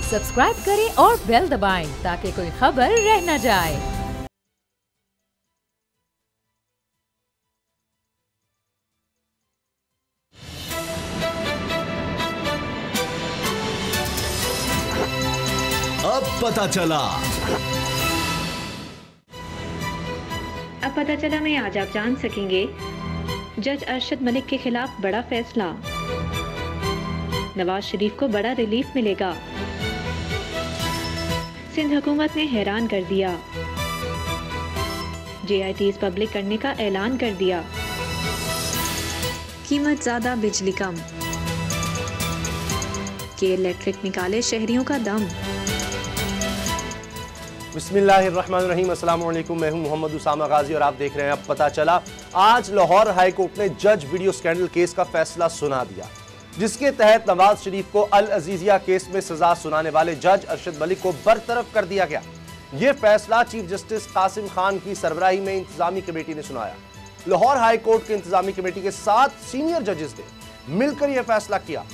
Subscribe करें और bell दबाएं ताकि कोई खबर रह न जाए। अब पता चला में आज आप जान सकेंगे जज अरशद मलिक के खिलाफ बड़ा फैसला, नवाज शरीफ को बड़ा रिलीफ मिलेगा, सिंध हुकूमत ने हैरान कर दिया, JITs पब्लिक करने का ऐलान कर दिया, कीमत ज्यादा बिजली कम, के इलेक्ट्रिक निकाले शहरियों का दम। बिस्मिल्लाहिर्रहमानिर्रहीम, अस्सलाम वालेकुम। मैं हूं मोहम्मद उसामा गाजी और आप देख रहे हैं अब पता चला। आज लाहौर हाई कोर्ट ने जज वीडियो स्कैंडल केस का फैसला सुना दिया, जिसके तहत नवाज शरीफ को अल अजीजिया केस में सजा सुनाने वाले जज अरशद मलिक को बरतरफ कर दिया गया। यह फैसला चीफ जस्टिस कासिम खान की सरबराही में इंतजामी कमेटी ने सुनाया। लाहौर हाई कोर्ट के इंतजामी कमेटी के 7 सीनियर जजेस ने मिलकर यह फैसला किया।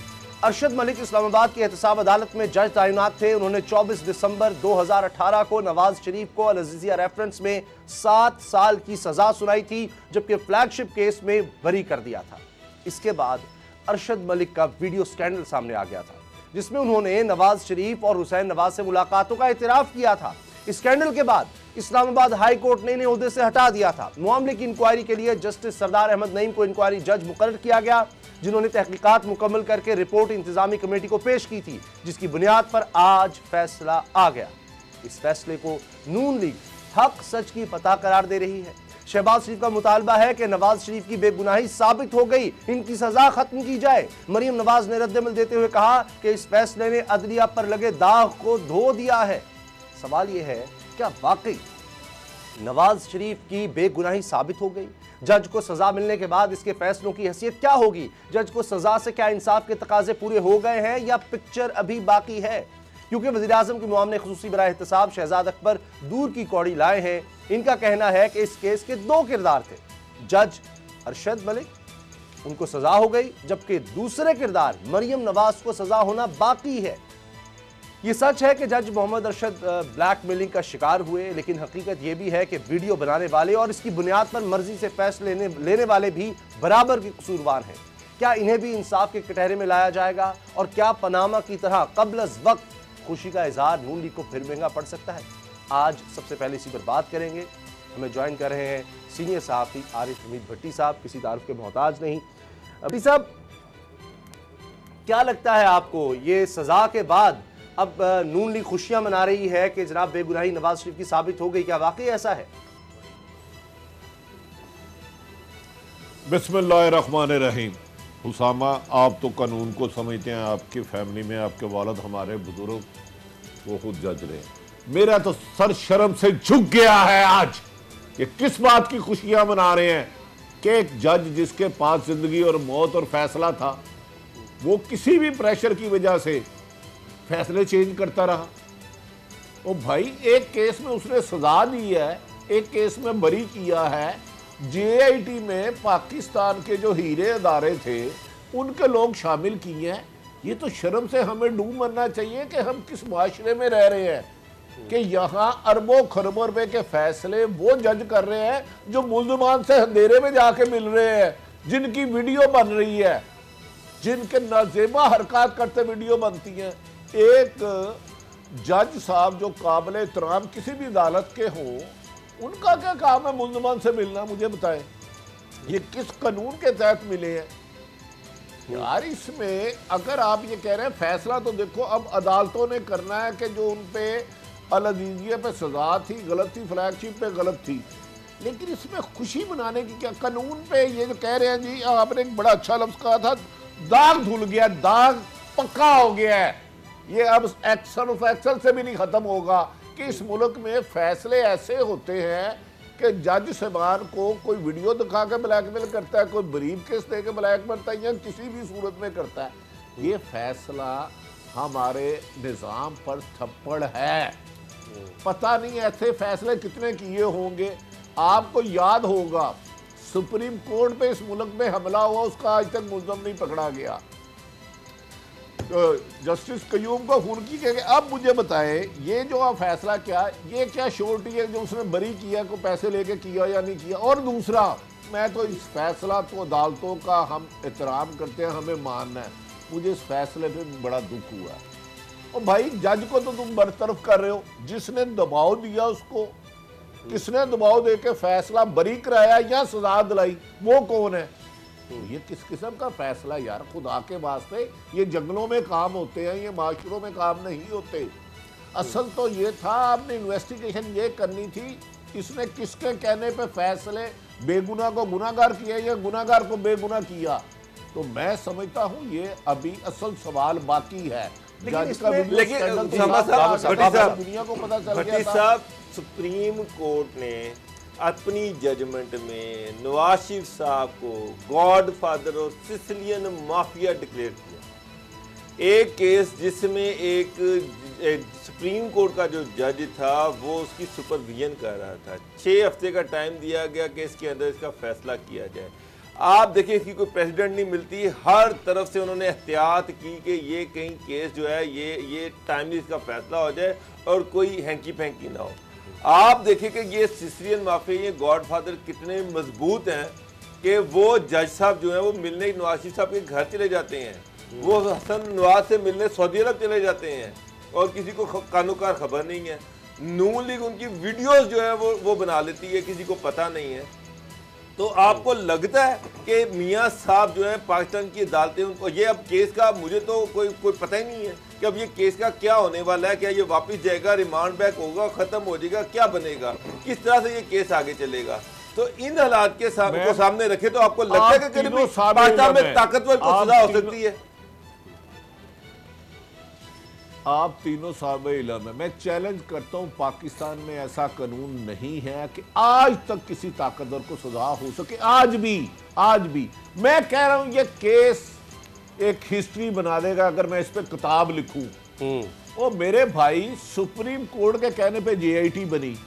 अरशद मलिक इस्लामाबाद की एहतसाब अदालत में जज तैनात थे। उन्होंने 24 दिसंबर 2018 को नवाज शरीफ को अल अजीजिया रेफरेंस में 7 साल की सजा सुनाई थी, जबकि फ्लैगशिप केस में बरी कर दिया था। इसके बाद अरशद मलिक का वीडियो स्कैंडल सामने आ गया था, जिसमें उन्होंने नवाज शरीफ और हुसैन नवाज से मुलाकातों का इतराफ किया था। इस स्कैंडल के बाद इस्लामाबाद हाई कोर्ट ने इन्हें ओहदे से हटा दिया था। मामले की इंक्वायरी के लिए जस्टिस सरदार अहमद नईम को इंक्वायरी जज मुकर्रर किया गया, जिन्होंने तहकीकात मुकम्मल करके रिपोर्ट इंतजामी कमेटी को पेश की थी, जिसकी बुनियाद पर आज फैसला आ गया। इस फैसले को नून लीग हक सच की पता करार दे रही है। शहबाज शरीफ का मुतालबा है कि नवाज शरीफ की बेगुनाही साबित हो गई, इनकी सजा खत्म की जाए। मरियम नवाज ने रद्दमल देते हुए कहा कि इस फैसले ने अदलिया पर लगे दाग को धो दिया है। सवाल यह है, क्या वाकई नवाज शरीफ की बेगुनाही साबित हो गई? जज को सजा मिलने के बाद इसके फैसलों की हैसियत क्या होगी? जज को सजा से क्या इंसाफ के तकाजे पूरे हो गए हैं या पिक्चर अभी बाकी है? क्योंकि वज़ीर-ए-आज़म के मुआवने खुसूसी बराए एहतसाब शहजाद अकबर दूर की कौड़ी लाए हैं। इनका कहना है कि इस केस के 2 किरदार थे, जज अरशद मलिक, उनको सजा हो गई, जबकि दूसरे किरदार मरियम नवाज को सजा होना बाकी है। ये सच है कि जज मोहम्मद अरशद ब्लैकमेलिंग का शिकार हुए, लेकिन हकीकत यह भी है कि वीडियो बनाने वाले और इसकी बुनियाद पर मर्जी से फैसले लेने वाले भी बराबर के कसूरवार हैं। क्या इन्हें भी इंसाफ के कटहरे में लाया जाएगा? और क्या पनामा की तरह कब्ल अज़ वक्त खुशी का इजहार नून लीग को फिर महंगा पड़ सकता है? आज सबसे पहले इसी पर बात करेंगे। हमें ज्वाइन कर रहे हैं सीनियर सहाफ़ी आरिफ हमीद भट्टी साहब, किसी तारुफ के मोहताज नहीं। भट्टी साहब, क्या लगता है आपको, ये सजा के बाद अब नून लीग खुशियां मना रही है कि जनाब बेगुनाही नवाज शरीफ की साबित हो गई, क्या वाकई ऐसा है? बिस्मिल्लाहिर्रहमानिर्रहीम। हुसामा, आप तो कानून को समझते हैं, आपकी फैमिली में आपके वालिद हमारे बुजुर्ग वो खुद जज रहे हैं। मेरा तो सर शर्म से झुक गया है आज। ये किस बात की खुशियां मना रहे हैं कि एक जज जिसके पास जिंदगी और मौत और फैसला था, वो किसी भी प्रेशर की वजह से फैसले चेंज करता रहा। ओ भाई, एक केस में उसने सजा दी है, एक केस में बरी किया है। JIT में पाकिस्तान के जो हीरे अदारे थे उनके लोग शामिल किए हैं। ये तो शर्म से हमें डूब मरना चाहिए कि हम किस माशरे में रह रहे हैं कि यहाँ अरबों खरबों रुपए के फैसले वो जज कर रहे हैं जो मुल्ज़मान से अंधेरे में जाके मिल रहे हैं, जिनकी वीडियो बन रही है, जिनके नाजेबा हरकत करते वीडियो बनती हैं। एक जज साहब जो काबिल एहतराम किसी भी अदालत के हों, उनका क्या काम है मुल्ज़मान से मिलना? मुझे बताएं, ये किस कानून के तहत मिले हैं यार? इसमें अगर आप ये कह रहे हैं फैसला, तो देखो अब अदालतों ने करना है कि जो उन पे अल अज़ीज़िया पे सजा थी गलत थी, फ्लैगशिप पे गलत थी, लेकिन इसमें खुशी मनाने की क्या? कानून पे ये जो कह रहे हैं जी, आपने एक बड़ा अच्छा लफ्ज़ कहा था, दाग धुल गया, दाग पक्का हो गया है। ये अब एक्शन ऑफ एक्शन से भी नहीं खत्म होगा कि इस मुल्क में फैसले ऐसे होते हैं कि जज साहबान को कोई वीडियो दिखा के ब्लैकमेल करता है, कोई बरीब केस दे के ब्लैकमेल करता है, या किसी भी सूरत में करता है। ये फैसला हमारे निज़ाम पर थप्पड़ है। पता नहीं ऐसे फैसले कितने किए होंगे। आपको याद होगा सुप्रीम कोर्ट पे इस मुल्क में हमला हुआ, उसका आज तक मुल्ज़म नहीं पकड़ा गया। जस्टिस कयूम को फोन की कि अब मुझे बताएं ये जो आप फैसला क्या, ये क्या श्योरिटी है जो उसने बरी किया को पैसे लेके किया या नहीं किया। और दूसरा, मैं तो इस फैसला तो अदालतों का हम एहतराम करते हैं, हमें मानना है, मुझे इस फैसले पे बड़ा दुख हुआ है। और भाई जज को तो तुम बरतरफ कर रहे हो, जिसने दबाव दिया उसको, किसने दबाव देके फैसला बरी कराया या सजा दिलाई, वो कौन है? ये किस किस्म का फैसला यार, खुदा के वास्ते। ये जंगलों में काम होते हैं, ये माशरों में काम नहीं होते। असल तो ये था, आपने इन्वेस्टिगेशन ये करनी थी, इसने किसके कहने पे फैसले बेगुनाह को गुनाहगार किया या गुनाहगार को बेगुनाह किया। तो मैं समझता हूँ ये अभी असल सवाल बाकी है। दुनिया को पता चल गया था। सुप्रीम कोर्ट ने अपनी जजमेंट में नवाज शरीफ साहब को गॉड फादर और सिसिलियन माफिया डिक्लेयर किया। एक केस जिसमें एक सुप्रीम कोर्ट का जो जज था वो उसकी सुपरविजन कर रहा था। 6 हफ्ते का टाइम दिया गया कि इसके अंदर इसका फैसला किया जाए। आप देखिए इसकी कोई प्रेसिडेंट नहीं मिलती, हर तरफ से उन्होंने एहतियात की कि ये कहीं केस जो है ये टाइमली इसका फैसला हो जाए और कोई हैंकी फैंकी ना हो। आप देखिए कि ये सिसिलियन माफिया, ये गॉडफादर कितने मजबूत हैं कि वो जज साहब जो हैं वो मिलने नवाज शरीफ साहब के घर चले जाते हैं, वो हसन नवाज से मिलने सऊदी अरब चले जाते हैं और किसी को कानूकार खबर नहीं है। नून लीग उनकी वीडियोस जो है वो बना लेती है, किसी को पता नहीं है। तो आपको लगता है कि मियाँ साहब जो है पाकिस्तान की अदालतें उनको ये अब केस का मुझे तो कोई पता ही नहीं है कि अब ये केस का क्या होने वाला है, क्या ये वापस जाएगा, रिमांड बैक होगा, खत्म हो जाएगा, क्या बनेगा, किस तरह से ये केस आगे चलेगा। तो इन हालात के सामने रखे तो आपको लगता है कि पाकिस्तान में ताकतवर को सजा हो सकती है। आप तीनों साहब इल्म है, मैं चैलेंज करता हूं पाकिस्तान में ऐसा कानून नहीं है कि आज तक किसी ताकतवर को सजा हो सके। आज भी मैं कह रहा हूं ये केस एक हिस्ट्री बना देगा अगर मैं इस पे किताब लिखूं। ओ मेरे भाई, सुप्रीम कोर्ट के कहने पे JIT बनी,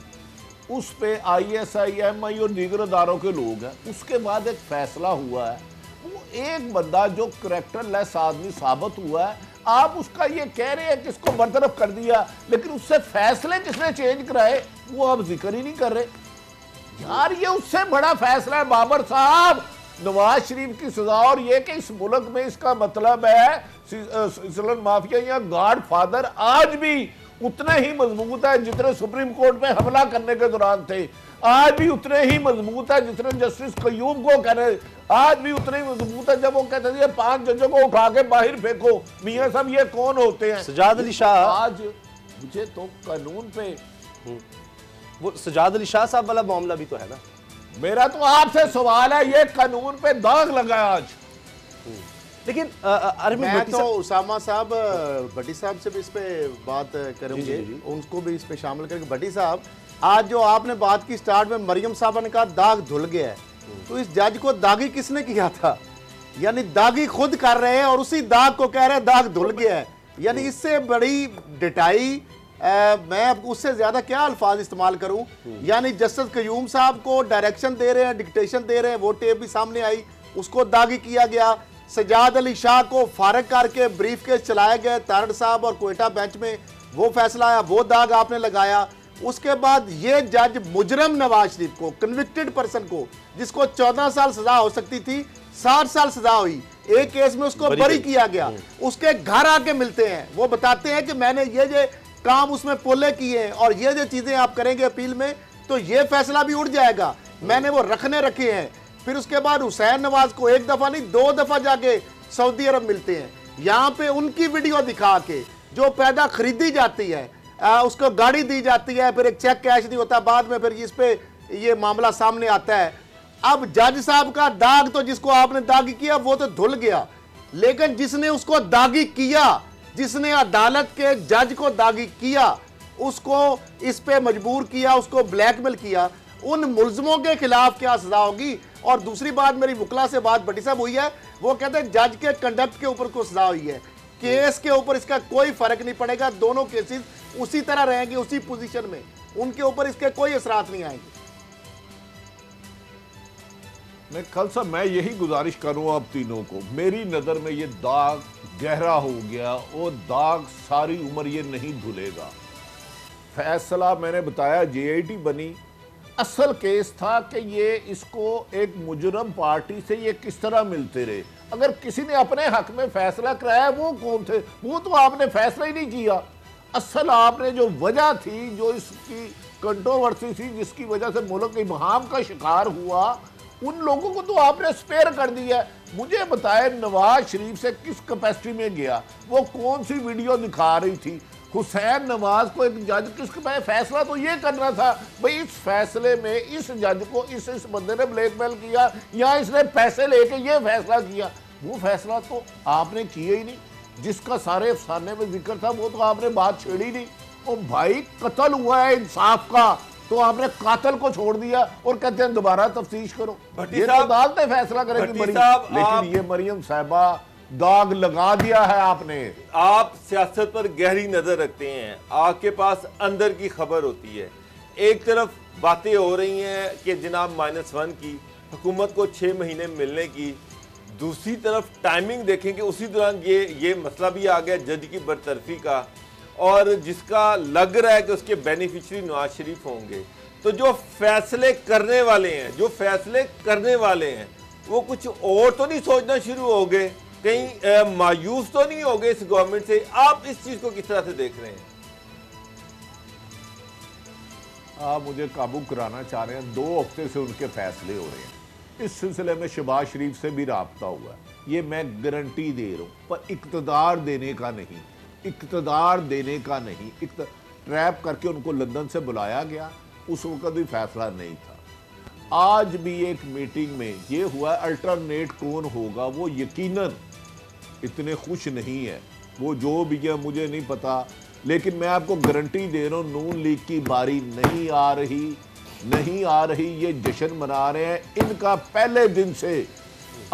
उस पे ISI MI और दीगर अदारों के लोग हैं, उसके बाद एक फैसला हुआ है। वो एक बंदा जो करैक्टरलेस आदमी साबित हुआ है, आप उसका ये कह रहे हैं कि इसको बरतरफ कर दिया, लेकिन उससे फैसले किसने चेंज कराए वो आप जिक्र ही नहीं कर रहे। यार ये उससे बड़ा फैसला है बाबर साहब, नवाज शरीफ की सजा। और ये कि इस मुल्क में इसका मतलब है सिसिलियन माफिया या गॉड फादर आज भी उतने ही मजबूत है जितने सुप्रीम कोर्ट में हमला करने के दौरान थे, आज भी उतने ही मजबूत है जितने जस्टिस कयूम को कह रहे, आज भी उतने ही मजबूत है जब वो कहते थे 5 जजों को उठा के बाहर फेंको। मियां साहब ये कौन होते हैं? सजाद अली शाह। आज मुझे तो कानून पे वो सजाद अली शाह साहब वाला मामला भी तो है ना। मेरा तो आपसे सवाल है, ये कानून पे दाग लगा आज। लेकिन मैं तो उसामा साहब भट्टी साहब से भी इस पे बात करूंगे, उनको भी इस पे शामिल करके। भट्टी साहब, आज जो आपने बात की स्टार्ट में, मरियम साहब ने कहा दाग धुल गया है, तो इस जज को दागी किसने किया था? यानी दागी खुद कर रहे हैं और उसी दाग को कह रहे हैं दाग धुल गया है। यानी इससे बड़ी डिटाई मैं उससे ज्यादा क्या अल्फाज इस्तेमाल करूं। यानी जस्टिस कयूम साहब को डायरेक्शन दे रहे हैं, डिक्टेशन दे रहे हैं, वो टेप भी सामने आई, उसको दागी किया गया। सजाद अली शाह को फारग करके ब्रीफ केस चलाए गए तारड़ साहब और कोयटा बेंच में, वो फैसला आया, वो दाग आपने लगाया। उसके बाद ये जज मुजरम नवाज शरीफ को, कन्विक्टेड पर्सन को, जिसको 14 साल सजा हो सकती थी, 60 साल सजा हुई, एक केस में उसको बरी किया गया। उसके घर आके मिलते हैं, वो बताते हैं कि मैंने ये काम उसमें पोले किए हैं और ये जो चीजें आप करेंगे अपील में तो ये फैसला भी उड़ जाएगा, मैंने वो रखे हैं। फिर उसके बाद हुसैन नवाज को 1 दफा नहीं 2 दफा जाके सऊदी अरब मिलते हैं। यहाँ पे उनकी वीडियो दिखा के जो पैदा खरीदी जाती है, उसको गाड़ी दी जाती है, फिर एक चेक कैश नहीं होता, बाद में फिर इस पे ये मामला सामने आता है। अब जज साहब का दाग तो जिसको आपने दागी किया वो तो धुल गया, लेकिन जिसने उसको दागी किया, जिसने अदालत के जज को दागी किया, उसको इस पे मजबूर किया, उसको ब्लैकमेल किया, उन मुल्जमों के खिलाफ क्या सजा होगी। और दूसरी बात, मेरी वकला से बात भट्टी साहब हुई है, वो कहते हैं जज के कंडक्ट के ऊपर को सजा हुई है, केस के ऊपर इसका कोई फर्क नहीं पड़ेगा, दोनों केसेस उसी तरह रहेंगे, उसी पोजीशन में, उनके ऊपर इसके कोई असरात नहीं आएंगे। मैं कल साहब मैं यही गुजारिश करूं आप तीनों को, मेरी नज़र में ये दाग गहरा हो गया और दाग सारी उम्र ये नहीं धुलेगा। फैसला मैंने बताया जेआईटी बनी, असल केस था कि ये इसको एक मुजरम पार्टी से ये किस तरह मिलते रहे। अगर किसी ने अपने हक में फैसला कराया वो कौन थे? वो तो आपने फैसला ही नहीं किया। असल आपने जो वजह थी, जो इसकी कंट्रोवर्सी थी, जिसकी वजह से मुल्क इबहाम का शिकार हुआ, उन लोगों को तो आपने स्पेयर कर दिया। मुझे बताए नवाज शरीफ से किस कैपेसिटी में गया, वो कौन सी वीडियो दिखा रही थी? हुसैन नवाज को एक जज किसके पास फैसला तो ये करना था भाई, इस फैसले में इस जज को इस बंदे ने ब्लैकमेल किया या इसने पैसे लेके ये फैसला किया। वो फैसला तो आपने किया ही नहीं। जिसका सारे अफसाने में जिक्र था वो तो आपने बात छेड़ी नहीं। और भाई कत्ल हुआ है इंसाफ का, तो आपने कातिल को छोड़ दिया और कहते हैं दोबारा तफ्तीश करो। ये तो अदालतें फैसला करेगी। लेकिन ये मरियम साहिबा दाग लगा दिया है आपने। आप सियासत पर गहरी नजर रखते हैं, आपके पास अंदर की खबर होती है। एक तरफ बातें हो रही हैं कि जनाब -1 की हुकूमत को 6 महीने मिलने की, दूसरी तरफ टाइमिंग देखेंगे उसी दौरान ये मसला भी आ गया जज की बरतरफी का, और जिसका लग रहा है कि उसके बेनिफिशरी नवाज शरीफ होंगे। तो जो फैसले करने वाले हैं वो कुछ और तो नहीं सोचना शुरू हो गए, कहीं मायूस तो नहीं हो गए इस गवर्नमेंट से? आप इस चीज को किस तरह से देख रहे हैं? आप मुझे काबू कराना चाह रहे हैं। 2 हफ्ते से उनके फैसले हो रहे हैं। इस सिलसिले में शहबाज शरीफ से भी राब्ता हुआ है, ये मैं गारंटी दे रहा हूँ, पर इक़्तिदार देने का नहीं, ट्रैप करके उनको लंदन से बुलाया गया। उस वक्त भी फैसला नहीं था। आज भी एक मीटिंग में ये हुआ, अल्टरनेट कौन होगा, वो यकीनन इतने खुश नहीं है। वो जो भी है मुझे नहीं पता, लेकिन मैं आपको गारंटी दे रहा हूँ नून लीग की बारी नहीं आ रही। ये जश्न मना रहे हैं इनका पहले दिन से।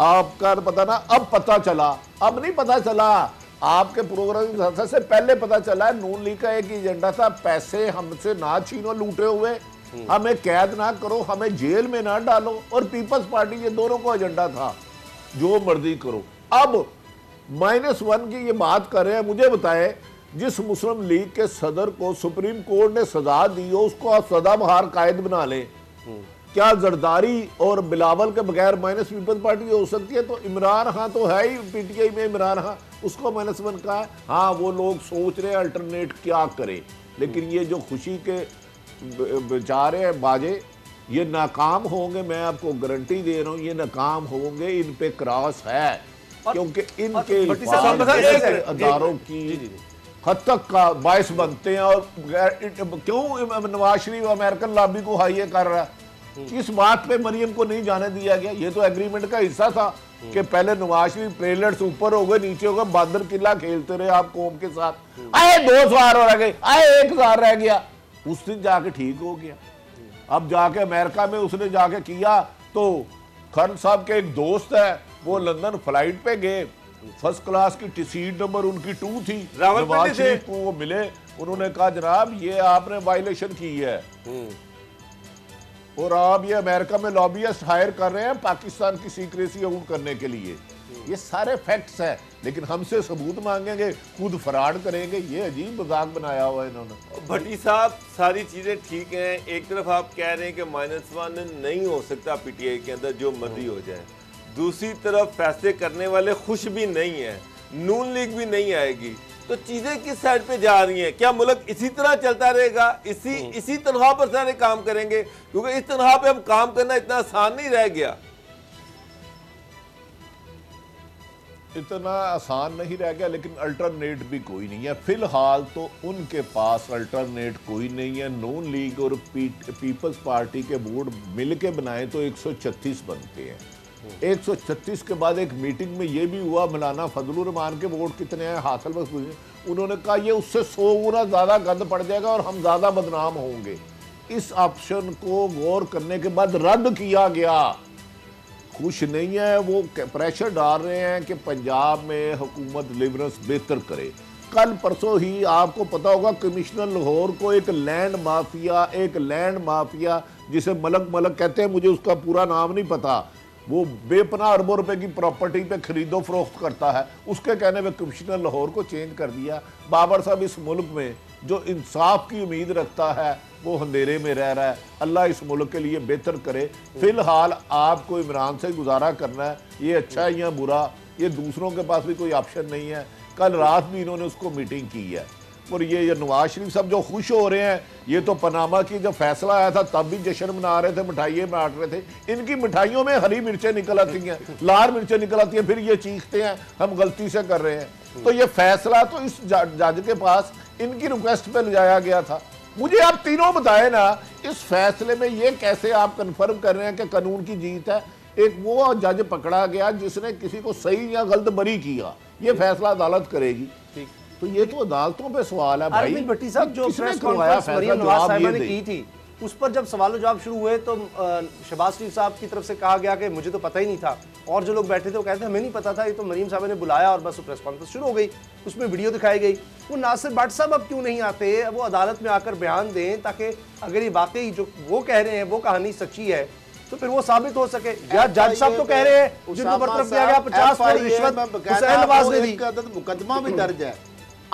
आपका पता ना, अब पता चला, अब नहीं पता चला, आपके प्रोग्राम से पहले पता चला है। नून लीग का एक एजेंडा था, पैसे हमसे ना छीनो लूटे हुए, हमें कैद ना करो, हमें जेल में ना डालो। और पीपल्स पार्टी के दोनों को एजेंडा था जो मर्जी करो। अब -1 की ये बात कर रहे हैं। मुझे बताए, जिस मुस्लिम लीग के सदर को सुप्रीम कोर्ट ने सजा दी हो उसको आप सदाबहार कायद बना लें, क्या जरदारी और बिलावल के बगैर माइनस पीपल्स पार्टी हो सकती है? तो इमरान खान तो है ही पीटीआई में, इमरान खान उसको -1 का है। हाँ, वो लोग सोच रहे हैं अल्टरनेट क्या करें, लेकिन ये जो खुशी के बेचारे हैं बाजे, ये नाकाम होंगे। मैं आपको गारंटी दे रहा हूँ ये नाकाम होंगे। इन पे क्रॉस है, क्योंकि इनके अदारों की हद तक का बायस बनते हैं। और क्यों नवाज शरीफ अमेरिकन लॉबी को हाइए कर रहा है? किस बात पे मरियम को नहीं जाने दिया गया? ये तो एग्रीमेंट का हिस्सा था कि पहले नवाज शरीफ प्लेयर्स ऊपर हो गए, नीचे हो गए, बांदर किला खेलते रहे आप कौम के साथ। आए 2 सवार रह गए, आए 1 सवार रह गया, उस दिन जाके ठीक हो गया। अब जाके अमेरिका में उसने जाके किया, तो खन साहब के एक दोस्त है, वो लंदन फ्लाइट पे गए, फर्स्ट क्लास की सीट नंबर उनकी 2 थी। नवाज शरीफ को वो मिले, उन्होंने कहा जनाब ये आपने वायलेशन की है और आप ये अमेरिका में लॉबियस्ट हायर कर रहे हैं पाकिस्तान की सीक्रेसी आउट करने के लिए। ये सारे फैक्ट्स हैं, लेकिन हमसे सबूत मांगेंगे, खुद फराड करेंगे। ये अजीब मजाक बनाया हुआ है इन्होंने। भट्टी साहब, सारी चीजें ठीक हैं। एक तरफ आप कह रहे हैं कि -1 नहीं हो सकता पीटीआई के अंदर, जो मर्जी हो जाए। दूसरी तरफ फैसले करने वाले खुश भी नहीं है, नून लीग भी नहीं आएगी। तो चीजें किस साइड पे जा रही हैं? क्या मुल्क इसी तरह चलता रहेगा? इसी तनख्वाह पर सारे काम करेंगे? क्योंकि इस तनख्वाह पे हम काम करना इतना आसान नहीं रह गया। इतना आसान नहीं रह गया, लेकिन अल्टरनेट भी कोई नहीं है फिलहाल। तो उनके पास अल्टरनेट कोई नहीं है। नून लीग और पीपल्स पार्टी के बोर्ड मिलके बनाए तो 136 बनते हैं। 136 के बाद एक मीटिंग में ये भी हुआ, मौलाना फजलुर रहमान के वोट कितने हैं हासिल बस, उन्होंने कहा ये उससे 100 गुना ज़्यादा गंद पड़ जाएगा और हम ज़्यादा बदनाम होंगे। इस ऑप्शन को गौर करने के बाद रद्द किया गया। खुश नहीं है, वो प्रेशर डाल रहे हैं कि पंजाब में हुकूमत लिबरल्स बेहतर करे। कल परसों ही आपको पता होगा कमिश्नर लाहौर को एक लैंड माफिया जिसे मलक कहते हैं, मुझे उसका पूरा नाम नहीं पता, वो बेपनाह अरबों रुपए की प्रॉपर्टी पे खरीदो फरोख्त करता है, उसके कहने पे कमिश्नर लाहौर को चेंज कर दिया। बाबर साहब इस मुल्क में जो इंसाफ की उम्मीद रखता है वो अंधेरे में रह रहा है। अल्लाह इस मुल्क के लिए बेहतर करे। फिलहाल आपको इमरान से गुजारा करना है, ये अच्छा है या बुरा, ये दूसरों के पास भी कोई ऑप्शन नहीं है। कल रात भी इन्होंने उसको मीटिंग की है। और ये नवाज शरीफ साहब जो खुश हो रहे हैं, ये तो पनामा की जब फैसला आया था तब भी जश्न मना रहे थे, मिठाइयाँ बांट रहे थे। इनकी मिठाइयों में हरी मिर्चें निकल आती हैं, लाल मिर्चें निकल आती हैं, फिर ये चीखते हैं हम गलती से कर रहे हैं। तो ये फैसला तो इस जज के पास इनकी रिक्वेस्ट पे ले जाया गया था। मुझे आप तीनों बताए ना, इस फैसले में ये कैसे आप कन्फर्म कर रहे हैं कि कानून की जीत है। एक वो जज पकड़ा गया जिसने किसी को सही या गलत बरी किया, ये फैसला अदालत करेगी। तो ये तो अदालतों पे सवाल है भाई। अरविंद भट्टी साहब, जो प्रेस कॉन्फ्रेंस मरियम नवाज साहिबा ने की थी उस पर जब सवाल जवाब शुरू हुए तो शहबाज शरीफ साहब की तरफ से कहा गया कि मुझे तो पता ही नहीं था, और जो लोग बैठे थे वो कहते हमें नहीं पता था, ये तो मरियम साहब ने बुलाया और बस प्रेस कॉन्फ्रेंस शुरू हो गई, उसमें वीडियो दिखाई गई। वो नासिर भट्ट साहब अब क्यों नहीं आते, वो अदालत में आकर बयान दें, ताकि अगर ये वाकई जो वो कह रहे हैं वो कहानी सच्ची है तो फिर वो साबित हो सके। या जज साहब तो कह रहे हैं जिनको बरतरफ दिया गया 50 करोड़ रिश्वत हुसैन नवाज ने दी। मुकदमा भी दर्ज है,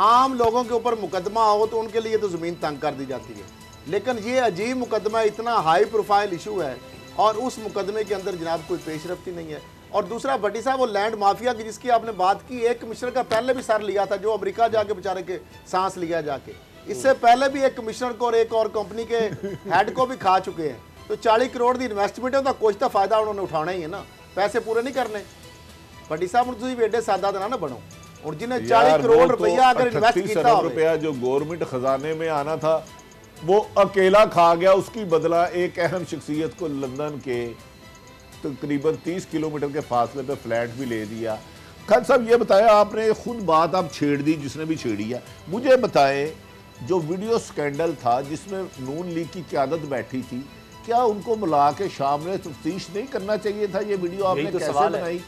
आम लोगों के ऊपर मुकदमा हो तो उनके लिए तो जमीन तंग कर दी जाती है, लेकिन ये अजीब मुकदमा, इतना हाई प्रोफाइल इशू है और उस मुकदमे के अंदर जनाब कोई पेशरफ्ती नहीं है। और दूसरा भट्टी साहब, वो लैंड माफिया की जिसकी आपने बात की, एक कमिश्नर का पहले भी सर लिया था जो अमेरिका जाके बेचारे के सांस लिया जाके, इससे पहले भी एक कमिश्नर को और एक और कंपनी के हेड को भी खा चुके हैं। तो 40 करोड़ की इन्वेस्टमेंट है, कुछ तो फायदा उन्होंने उठाना ही है ना, पैसे पूरे नहीं करने। भट्टी साहब तुम एडे सादा ना बनो, और जिन्हें 40 करोड़ रुपया अगर इन्वेस्ट किया रुपया जो गवर्नमेंट खजाने में आना था वो अकेला खा गया। उसकी बदला एक अहम शख्सियत को लंदन के तकरीबन 30 किलोमीटर के फासले पे फ्लैट भी ले दिया। खान साहब ये बताया आपने, खुद बात आप छेड़ दी जिसने भी छेड़ी है। मुझे बताएं, जो वीडियो स्कैंडल था जिसमें नून लीग की क़यादत बैठी थी, क्या उनको मिला के शाम में तफ्तीश नहीं करना चाहिए था? ये वीडियो आपने कैसे बनाई,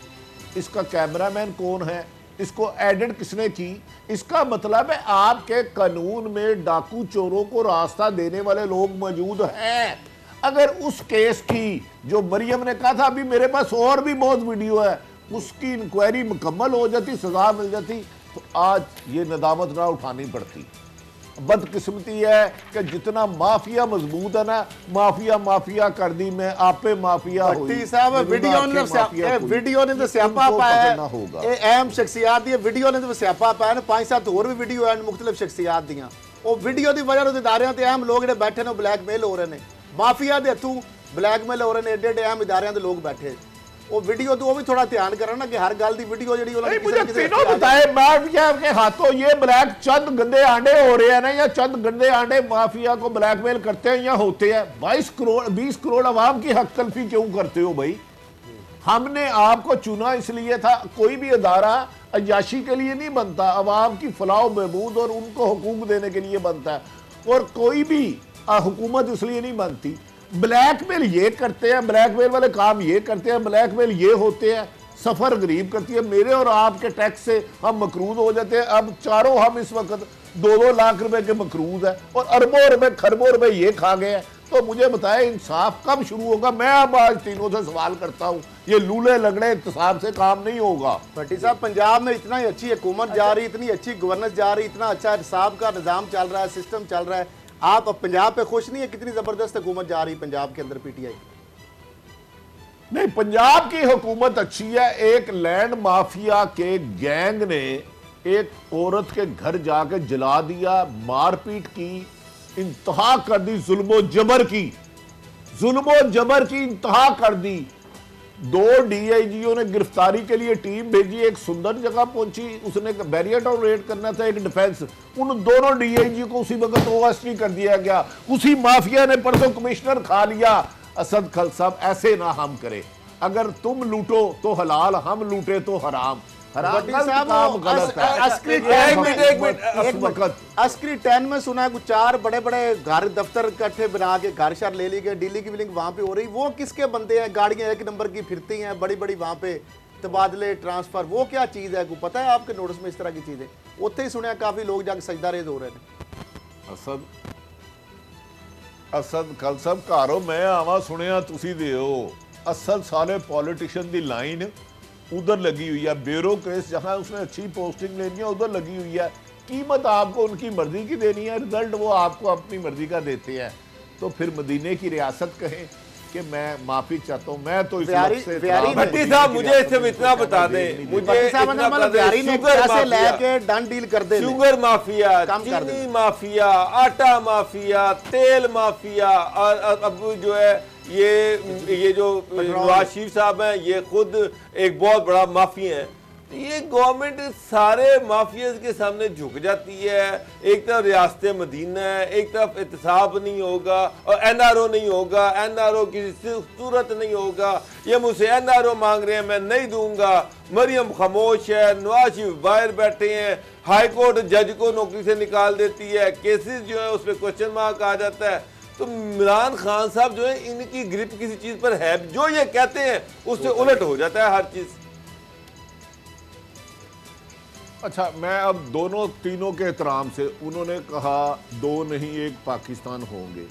इसका कैमरामैन कौन है, इसको एडिट किसने की? इसका मतलब है आपके कानून में डाकू चोरों को रास्ता देने वाले लोग मौजूद हैं। अगर उस केस की जो मरियम ने कहा था अभी मेरे पास और भी बहुत वीडियो है, उसकी इंक्वायरी मुकम्मल हो जाती, सजा मिल जाती, तो आज ये नदामत ना उठानी पड़ती। बदकिस्मती है कि जितना माफिया मजबूत है ना, माफिया माफिया कर दी, मैं आपे माफिया भट्टी साहब वीडियो ने तो स्यापा पाया है, अहम शख्सियात दी वीडियो ने तो स्यापा पाया ना, 5-7 और भी वीडियो है मुख्तलिफ शख्सियात दियां, वो वीडियो की वजह इदारियां ते अहम लोग जिहड़े बैठे ने ब्लैकमेल हो रहे हैं, माफिया दे हथों ब्लैकमेल हो रहे हैं, एडे एडे अहम इदारियां दे लोग बैठे। वो वीडियो तो वो भी थोड़ा ध्यान करना ना कि हर गल दी वीडियो जेडी मुझे तीनों बताए माफिया के हाथों ये ब्लैक चंद गंदे आंडे हो रहे हैं ना, या चंद गंदे आंडे माफिया को ब्लैकमेल करते हैं या होते हैं। 20 करोड़ अवाम की हक तलफी क्यों करते हो भाई? हमने आपको चुना इसलिए था, कोई भी अदारा अयाशी के लिए नहीं बनता, अवाम की फलाह महबूद और उनको हुकूक देने के लिए बनता है, और कोई भी हुकूमत इसलिए नहीं बनती। ब्लैकमेल ये करते हैं, ब्लैकमेल वाले काम ये करते हैं, ब्लैकमेल ये होते हैं, सफर गरीब करती है। मेरे और आपके टैक्स से हम मकरूज हो जाते हैं। अब चारों हम इस वक्त 2-2 लाख रुपए के मकरूज है और अरबों रुपए खरबों रुपए ये खा गए हैं। तो मुझे बताए इंसाफ कब शुरू होगा? मैं अब आज तीनों से सवाल करता हूँ, ये लूले लगड़े इंतसाब से काम नहीं होगा। भट्टी साहब, पंजाब में इतना अच्छी हुकूमत जा रही, इतनी अच्छी गवर्नेंस जा रही, इतना अच्छा इंसाफ का निज़ाम चल रहा है, सिस्टम चल रहा है, आप अब पंजाब पे खुश नहीं है? कितनी जबरदस्त हुकूमत जा रही पंजाब के अंदर पीटीआई? नहीं, पंजाब की हुकूमत अच्छी है। एक लैंड माफिया के गैंग ने एक औरत के घर जाके जला दिया, मारपीट की, इंतहा कर दी, जुल्मो जबर की इंतहा कर दी। 2 डीआईजीओ ने गिरफ्तारी के लिए टीम भेजी, एक सुंदर जगह पहुंची, उसने बैरियर टाउन रेड करना था, एक डिफेंस, उन दोनों डीआईजी को उसी वक्त ओएसटी कर दिया गया। उसी माफिया ने परसों कमिश्नर खा लिया। असद खल साहब, ऐसे ना हम करें, अगर तुम लूटो तो हलाल, हम लूटे तो हराम। अस्करी 10 में सुना है कुछ 4 बड़े बड़े घर दफ्तर इकट्ठे बना के घर शहर ले ली गए, दिल्ली की बिलिंग वहां पे हो रही, वो किसके बंदे हैं? गाड़ियां 1 नंबर की फिरती हैं, बड़ी बड़ी वहां पे तबादले ट्रांसफर, वो क्या चीज है? पता है आपके नोटिस में इस तरह की चीजें? उत्थे ही सुना काफी लोग जाके सजदा रेज हो रहे हैं। असद कल सब घरों मैं आवा सुनिया तुसी दिओ असल सारे पॉलिटिशियन की लाइन उधर लगी हुई है, ब्यूरोक्रेट्स जहां उसने अच्छी पोस्टिंग लेनी है उधर लगी हुई है। कीमत आपको उनकी मर्जी की देनी है, रिजल्ट वो आपको अपनी मर्जी का देते हैं। तो फिर मदीने की रियासत कहें कि मैं माफी चाहता हूँ, मैं तो इस वक्त से भट्टी साहब मुझे सिर्फ इतना बता दें, मुझे इतना बता दें, लेके डन डील कर दे, शुगर माफिया, चीनी माफिया, आटा माफिया, तेल माफिया, और अब जो है ये जो नवाज शरीफ साहब हैं ये खुद एक बहुत बड़ा माफिया है। ये गवर्नमेंट सारे माफियाज के सामने झुक जाती है। एक तरफ रियासत मदीना है, एक तरफ एहतसाब नहीं होगा और एनआरओ नहीं होगा, एनआरओ किसी सूरत नहीं होगा। ये मुझसे एनआरओ मांग रहे हैं, मैं नहीं दूंगा। मरियम खामोश है, नवाज शरीफ बाहर बैठे हैं, हाई कोर्ट जज को नौकरी से निकाल देती है, केसेस जो है उस पर क्वेश्चन मार्क आ जाता है। तो इमरान खान साहब जो है इनकी ग्रिप किसी चीज पर है, जो ये कहते हैं उससे उलट हो जाता है हर चीज। अच्छा, मैं अब दोनों तीनों के एहतराम से, उन्होंने कहा दो नहीं एक पाकिस्तान होंगे,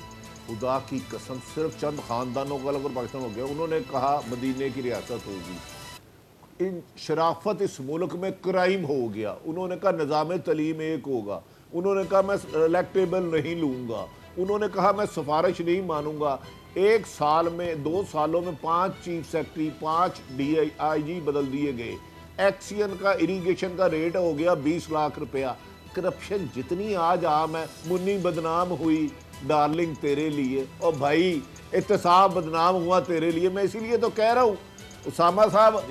खुदा की कसम सिर्फ चंद खानदानों का अगर पाकिस्तान हो गया। उन्होंने कहा मदीने की रियासत होगी, इन शराफत इस मुल्क में क्राइम हो गया। उन्होंने कहा निज़ाम तलीम एक होगा, उन्होंने कहा मैं इलेक्टेबल नहीं लूँगा, उन्होंने कहा मैं सिफारिश नहीं मानूंगा। एक साल में 2 सालों में 5 चीफ सेक्रेटरी 5 DIG बदल दिए गए। एक्सियन का इरिगेशन का रेट हो गया 20 लाख रुपया। करप्शन जितनी आज आम है, मुन्नी बदनाम हुई डार्लिंग तेरे लिए, और भाई एहतसाब बदनाम हुआ तेरे लिए। मैं इसीलिए तो कह रहा हूँ उसामा साहब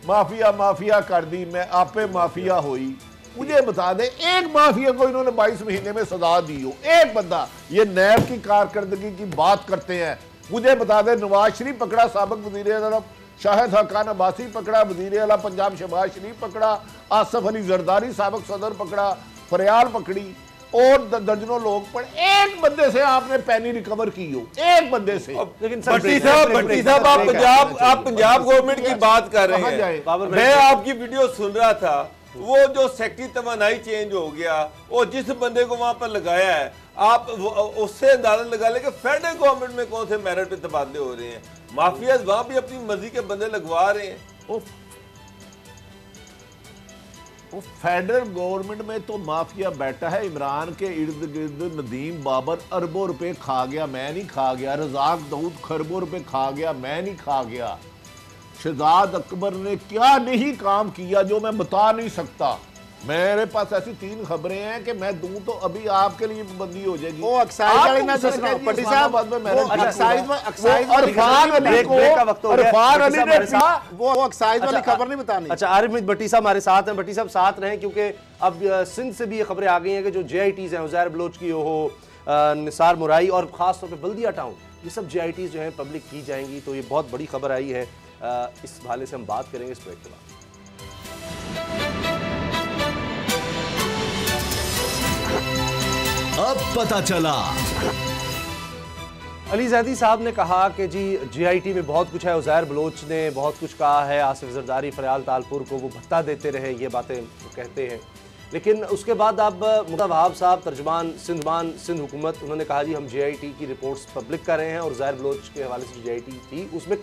माफिया माफिया कर दी, मैं आपे माफिया हुई। मुझे बता दे एक माफिया को इन्होंने 22 महीने में सजा दी हो, एक बंदा। ये नैब की कारकर्दगी की बात करते हैं, मुझे बता दे नवाज शरीफ पकड़ा, साबिक वज़ीर-ए-आज़म शाहिद हक़ान अब्बासी पकड़ा, वज़ीर आला पंजाब शहबाज शरीफ पकड़ा, आसफ अली जरदारी साबिक सदर पकड़ा, फरियाल पकड़ी और दर्जनों लोग। पर एक बंदे से आपने पैनी रिकवर की हो, एक बंदे से। लेकिन भट्टी साहब आप पंजाब गवर्नमेंट की बात कर रहे हैं, मैं आपकी वीडियो सुन रहा था। वो जो सेक्रेटरी तवानाई चेंज हो गया, वो जिस बंदे को वहां पर लगाया है, आप उससे अंदाजा लगा ले कि फेडरल गवर्नमेंट में कौन से मेरिट पे तबादले हो रहे हैं। माफियाज वहां भी अपनी मर्जी के बंदे लगवा रहे हैं। वो फेडरल गवर्नमेंट में तो माफिया बैठा है, इमरान के इर्द गिर्द नदीम बाबर अरबों रुपए खा गया, मैं नहीं खा गया। रजाक दाऊद खरबों रुपए खा गया, मैं नहीं खा गया। शहजाद अकबर ने क्या नहीं काम किया जो मैं बता नहीं सकता। मेरे पास ऐसी 3 खबरें हैं कि मैं दूं तो अभी आपके लिए बंदी हो जाएगी। वो अक्साइड वाली ना सुनो पट्टी साहब, वो अक्साइड वाली खबर नहीं बतानी। अच्छा, आरिफ भट्टी साहब हमारे साथ हैं। भट्टी साहब साथ रहें क्योंकि अब सिंध से भी ये खबरें आ गई हैं कि जो JITs हैं, उज़ैर बलोच की हो, निसार मुराई और खासतौर पर बल्दिया टाउन, ये सब JITs जो हैं पब्लिक की जाएंगी। तो ये बहुत बड़ी खबर आई है, इस हवाले से हम बात करेंगे इस ब्रेक के बाद। अब पता चला। अली ज़ैदी साहब ने कहा कि जी JIT में बहुत कुछ है, उज़ैर बलोच ने बहुत कुछ कहा है, आसिफ जरदारी फरियाल तालपुर को वो भत्ता देते रहे, ये बातें कहते हैं। लेकिन उसके बाद अब मुफ्ती वहाब साहब तर्जुमान सिंध हुकूमत, उन्होंने कहा जी हम JIT की रिपोर्ट्स पब्लिक कर रहे हैं और उज़ैर बलोच के हवाले से JIT थी उसमें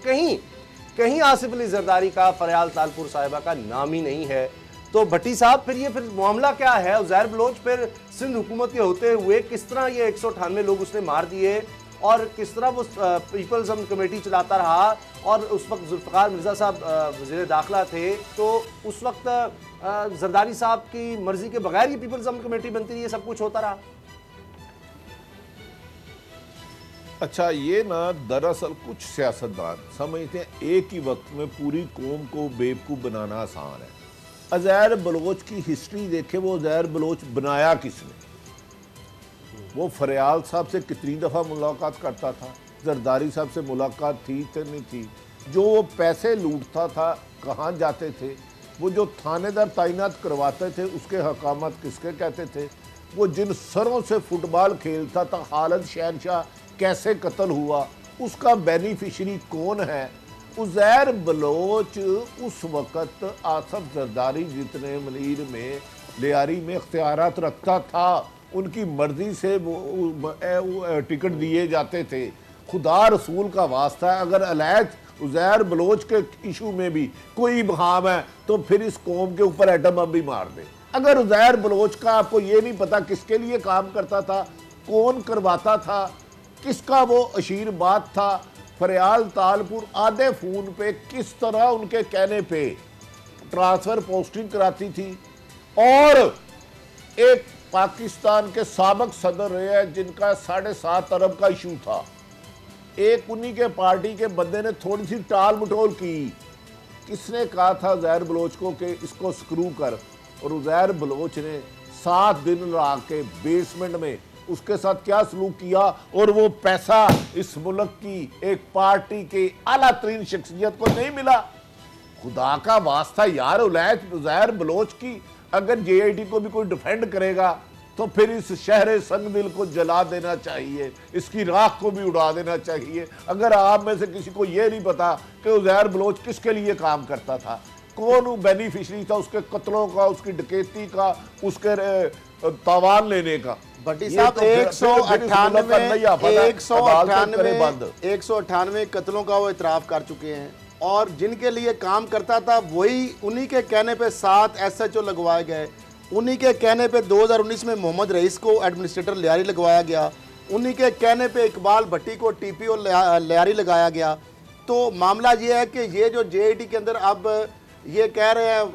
कहीं आसिफ अली जरदारी का, फरियाल तालपुर साहिबा का नाम ही नहीं है। तो भट्टी साहब फिर मामला क्या है? उज़ैर बलोच फिर सिंध हुकूमत के होते हुए किस तरह ये 198 लोग उसने मार दिए और किस तरह वो पीपल्स कमेटी चलाता रहा, और उस वक्त जुल्फ़िकार मिर्ज़ा साहब वज़ीर दाखिला थे, तो उस वक्त जरदारी साहब की मर्जी के बगैर ये पीपल्स कमेटी बनती रही, ये सब कुछ होता रहा। अच्छा, ये ना दरअसल कुछ सियासतदान समझते हैं एक ही वक्त में पूरी कौम को बेवकूफ़ बनाना आसान है। उज़ैर बलोच की हिस्ट्री देखे, वो उज़ैर बलोच बनाया किसने? वो फरियाल साहब से कितनी दफ़ा मुलाकात करता था, जरदारी साहब से मुलाकात थी तो नहीं थी? जो वो पैसे लूटता था कहाँ जाते थे? वो जो थानेदार तैनात करवाते थे उसके हकामत किसके कहते थे? वो जिन सरों से फुटबॉल खेलता था, खालिद शहनशाह कैसे कत्ल हुआ, उसका बेनिफिशरी कौन है? उज़ैर बलोच उस वक़्त आसफ जरदारी जितने मलीर में लियारी में इख्तियारात रखता था, उनकी मर्जी से वो टिकट दिए जाते थे। खुदा रसूल का वास्ता है, अगर अलैज उज़ैर बलोच के इशू में भी कोई इबहाम है तो फिर इस कौम के ऊपर एटम बम भी मार दे। अगर उज़ैर बलोच का आपको ये नहीं पता किसके लिए काम करता था, कौन करवाता था, किसका वो अशीरबाद था, फरियाल तालपुर आधे फ़ोन पे किस तरह उनके कहने पे ट्रांसफ़र पोस्टिंग कराती थी, और एक पाकिस्तान के साबिक सदर रहे हैं जिनका 7.5 अरब का इशू था, एक उन्हीं के पार्टी के बंदे ने थोड़ी सी टाल मटोल की। किसने कहा था उज़ैर बलोच को कि इसको स्क्रू कर, और उज़ैर बलोच ने 7 दिन ला के बेसमेंट में उसके साथ क्या सलूक किया, और वो पैसा इस मुल्क की एक पार्टी के आला तरीन शख्सियत को नहीं मिला। खुदा का वास्ता यार, उज़ैर बलोच की अगर JIT को भी कोई डिफेंड करेगा तो फिर इस शहर संगदिल को जला देना चाहिए, इसकी राख को भी उड़ा देना चाहिए। अगर आप में से किसी को यह नहीं पता कि उज़ैर बलोच किसके लिए काम करता था, कौन बेनिफिशरी था उसके कत्लों का, उसकी डकैती का, उसके तावान लेने का। भट्टी साहब 198 कत्लों का वो इतराफ कर चुके हैं, और जिनके लिए काम करता था वही उन्हीं के कहने पे 7 SHO लगवाए गए, उन्हीं के कहने पे 2019 में मोहम्मद रईस को एडमिनिस्ट्रेटर लियारी लगवाया गया, उन्हीं के कहने पे इकबाल भट्टी को TPO लियारी लगाया गया। तो मामला ये है कि ये जो JIT के अंदर अब ये कह रहे हैं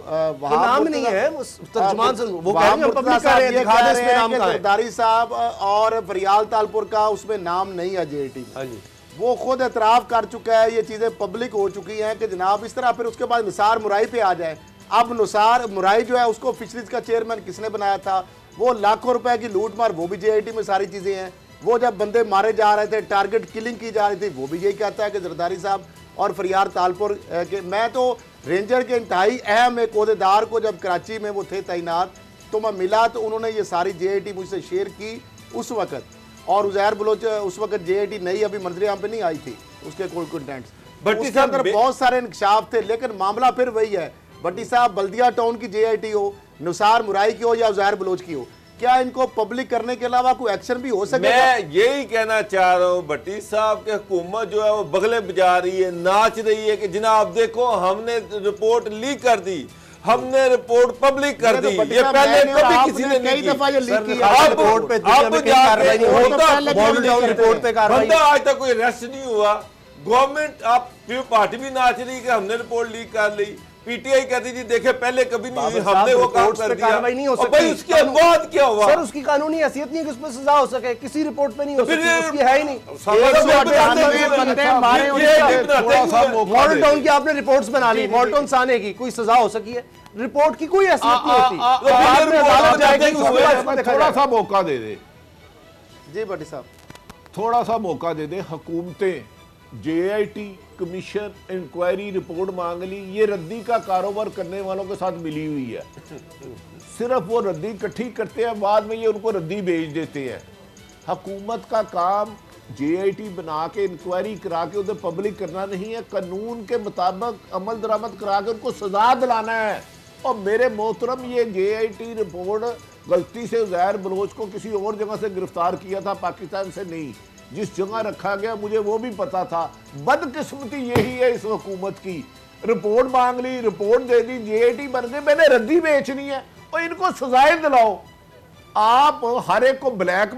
नाम नहीं है, तर्जुमान से वो कह रहे हैं पब्लिक कर रहे हैं, दिखा दे इसमें नाम कहां है। जरदारी साहब और फरियाल तालपुर का उसमें नाम नहीं है JIT में। हां जी, वो खुद एतराफ़ कर चुका है, ये चीज़ें पब्लिक हो चुकी हैं कि जनाब इस तरह। फिर उसके बाद निसार मुराई पे आ जाए। अब निसार मुराई जो है उसको फिशरीज का चेयरमैन किसने बनाया था, वो लाखों रुपए की लूट मार, वो भी JIT में सारी चीज़ें हैं। वो जब बंदे मारे जा रहे थे, टारगेट किलिंग की जा रही थी, वो भी यही कहता है कि जरदारी साहब और फरियाल तालपुर के। मैं तो रेंजर के इंतहाई अहम एक ओहदेदार को जब कराची में वो थे तैनात, तो मैं मिला तो उन्होंने ये सारी JIT मुझसे शेयर की उस वक्त। और उज़ैर बलोच उस वक्त JIT नई अभी मंजर-ए-आम पे नहीं आई थी, उसके कोई कंटेंट्स, उसके अंदर बहुत सारे इंकशाफ थे। लेकिन मामला फिर वही है भट्टी साहब, बल्दिया टाउन की JIT हो, निसार मुराई की हो या उज़ैर बलोच की हो, क्या इनको पब्लिक करने के अलावा कोई एक्शन भी हो सके? मैं यही कहना चाह रहा हूँ भट्टी साहब के हुकूमत जो है वो बगले बजा रही है, नाच रही है कि जनाब देखो हमने रिपोर्ट लीक कर दी, हमने रिपोर्ट पब्लिक कर दी। ये पहले कभी किसी ने नहीं की। बंदा आज तक कोई अरेस्ट नहीं हुआ। गवर्नमेंट आप पार्टी भी नाच रही कि हमने रिपोर्ट लीक कर ली, PTI कहती थी देखे पहले कभी नहीं हुई, हमने वो काम कर दिया। नहीं हो सकती। भाई उसके बाद क्या हुआ सर? उसकी कानूनी हैसियत नहीं है कि उसमें सजा हो सके, किसी रिपोर्ट पे नहीं हो सकती, उसकी है ही नहीं। मॉडल टाउन की आपने रिपोर्ट्स बना ली, मॉडल टाउन आने की कोई सजा हो सकी है? रिपोर्ट की कोई हैसियत नहीं होती। थोड़ा सा मौका दे दे जी भट्टी साहब, थोड़ा सा मौका दे दे। हुकूमतें JIT कमीशन इंक्वायरी रिपोर्ट मांग ली, ये रद्दी का कारोबार करने वालों के साथ मिली हुई है। सिर्फ वो रद्दी इकट्ठी करते हैं, बाद में ये उनको रद्दी भेज देते हैं। हुकूमत का काम JIT बना के इंक्वायरी करा के उधर पब्लिक करना नहीं है, कानून के मुताबिक अमल दरामद करा के उनको सजा दिलाना है। और मेरे मोहतरम, ये JIT रिपोर्ट गलती से उज़ैर बलोच को किसी और जगह से गिरफ्तार किया था, पाकिस्तान से नहीं। जिस जगह रखा गया मुझे वो भी पता था। बदकिस्मती यही है इस हुकूमत की, रिपोर्ट मांग ली, रिपोर्ट दे दी, JIT बन गई, मैंने रद्दी बेचनी है और इनको सजाएं दिलाओ। आप हर एक को ब्लैक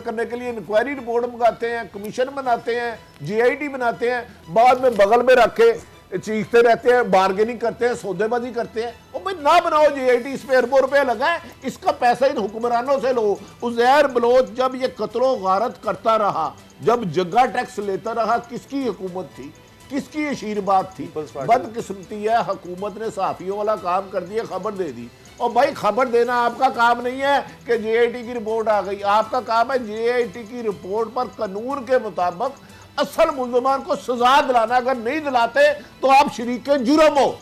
करने के लिए इंक्वायरी रिपोर्ट मंगाते हैं, कमीशन बनाते हैं, JIT बनाते हैं, बाद में बगल में रखे चीखते रहते हैं, बार्गेनिंग करते हैं, सौदेबाजी करते हैं। और भाई ना बनाओ JIT, इस पे अरबों रुपए लगाए, इसका पैसा इन हुक्मरानों से लो। उज़ैर बलोच जब ये कत्लो गारत करता रहा, जब जगह टैक्स लेता रहा, किसकी हुकूमत थी, किसकी आशीर्वाद थी? बदकिस्मती है, हुकूमत ने सहाफियों वाला काम कर दिया, खबर दे दी। और भाई खबर देना आपका काम नहीं है कि JIT की रिपोर्ट आ गई, आपका काम है JIT की रिपोर्ट पर कानून के मुताबिक असल मुल्ज़मान को सजा दिलाना। अगर नहीं दिलाते तो आप शरीके जुर्म हो।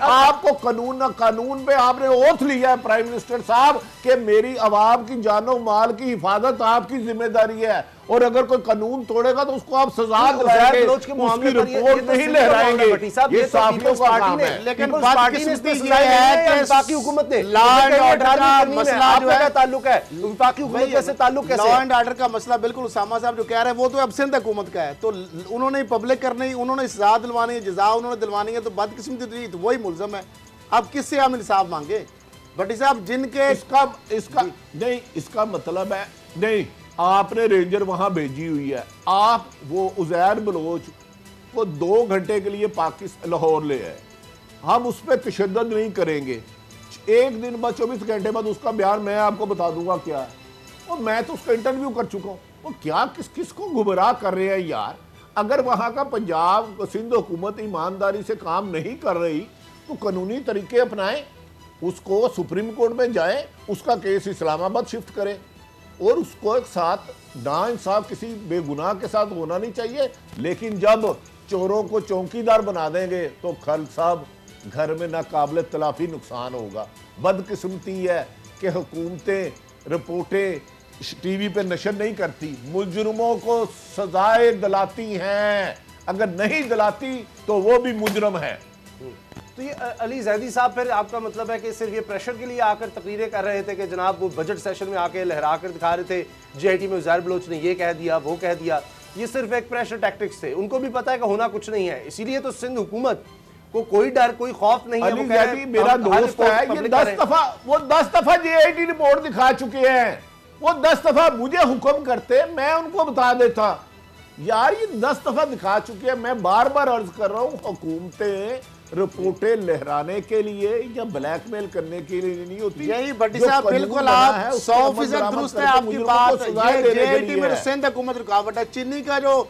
आपको कानून पे आपने ओथ लिया है प्राइम मिनिस्टर साहब कि मेरी आवाम की जानो माल की हिफाजत आपकी जिम्मेदारी है, और अगर कोई कानून तोड़ेगा तो उसको आप सजा उज़ैर बलोच के मामले पर रिपोर्ट नहीं लहराएंगे। ये साफियों का काम है। लेकिन पार्टी ने इसमें सजा है कि बाकी हुकूमत ने लॉ एंड ऑर्डर का मसला जो है ताल्लुक है, बाकी हुकूमत से ताल्लुक कैसे? लॉ एंड ऑर्डर का मसला बिल्कुल उसामा साहब जो कह रहे हैं वो तो अब सिंध हुकूमत का है, तो उन्होंने पब्लिक करनी, उन्होंने सजा दिलवानी है, जजा उन्होंने दिलवानी है, तो बदकिस्मती दी तो वही मुलजम है। अब किससे हम इंसाफ मांगे? भट्टी साहब जिनके नहीं, इसका मतलब है नहीं, आपने रेंजर वहां भेजी हुई है, आप वो उज़ैर बलोच को 2 घंटे के लिए पाकिस्तान लाहौर ले आए, हम उस पर तशद्दुद नहीं करेंगे। 1 दिन बाद 24 घंटे बाद उसका बयान मैं आपको बता दूंगा क्या है, और मैं तो उसका इंटरव्यू कर चुका हूँ। वो क्या किसको गुमराह कर रहे हैं यार? अगर वहां का पंजाब सिंध हुकूमत ईमानदारी से काम नहीं कर रही तो कानूनी तरीके अपनाएं, उसको सुप्रीम कोर्ट में जाए, उसका केस इस्लामाबाद शिफ्ट करें, और उसको एक साथ नाइंसाफ किसी बेगुनाह के साथ होना नहीं चाहिए। लेकिन जब चोरों को चौकीदार बना देंगे तो खल साहब घर में नाकाबिल तलाफी नुकसान होगा। बदकिस्मती है कि हुकूमतें रिपोर्टें टीवी पे नशर नहीं करती, मुजरमों को सजाएं दिलाती हैं, अगर नहीं दिलाती तो वो भी मुजरम है। तो ये अली जैदी साहब फिर आपका मतलब है कि सिर्फ ये प्रेशर के लिए आकर तकरीरें कर रहे थे कि जनाब वो बजट सेशन में आके लहरा कर दिखा रहे थे जीआईटी में उज़ैर बलोच ने ये कह दिया वो कह दिया, ये सिर्फ एक प्रेशर टैक्टिक्स थे, उनको भी पता है कि होना कुछ नहीं है, इसीलिए तो सिंध हुकूमत को कोई डर कोई खौफ नहीं है। अली जैदी मेरा दोस्त है, ये 10 दफा जीआईटी रिपोर्ट दिखा चुके हैं, वो 10 दफा मुझे हुक्म करते, मैं उनको बता देता यार ये 10 दफा दिखा चुके हैं। मैं बार बार अर्ज कर रहा हूँ, हुकूमतें रिपोर्टें लहराने के लिए या ब्लैकमेल करने के लिए नहीं होती। यही भट्टी साहब बिल्कुल आप 100% दुरुस्त है आपकी बात। जेआईटी में सिंध हुकूमत रुकावट है। चीनी का जो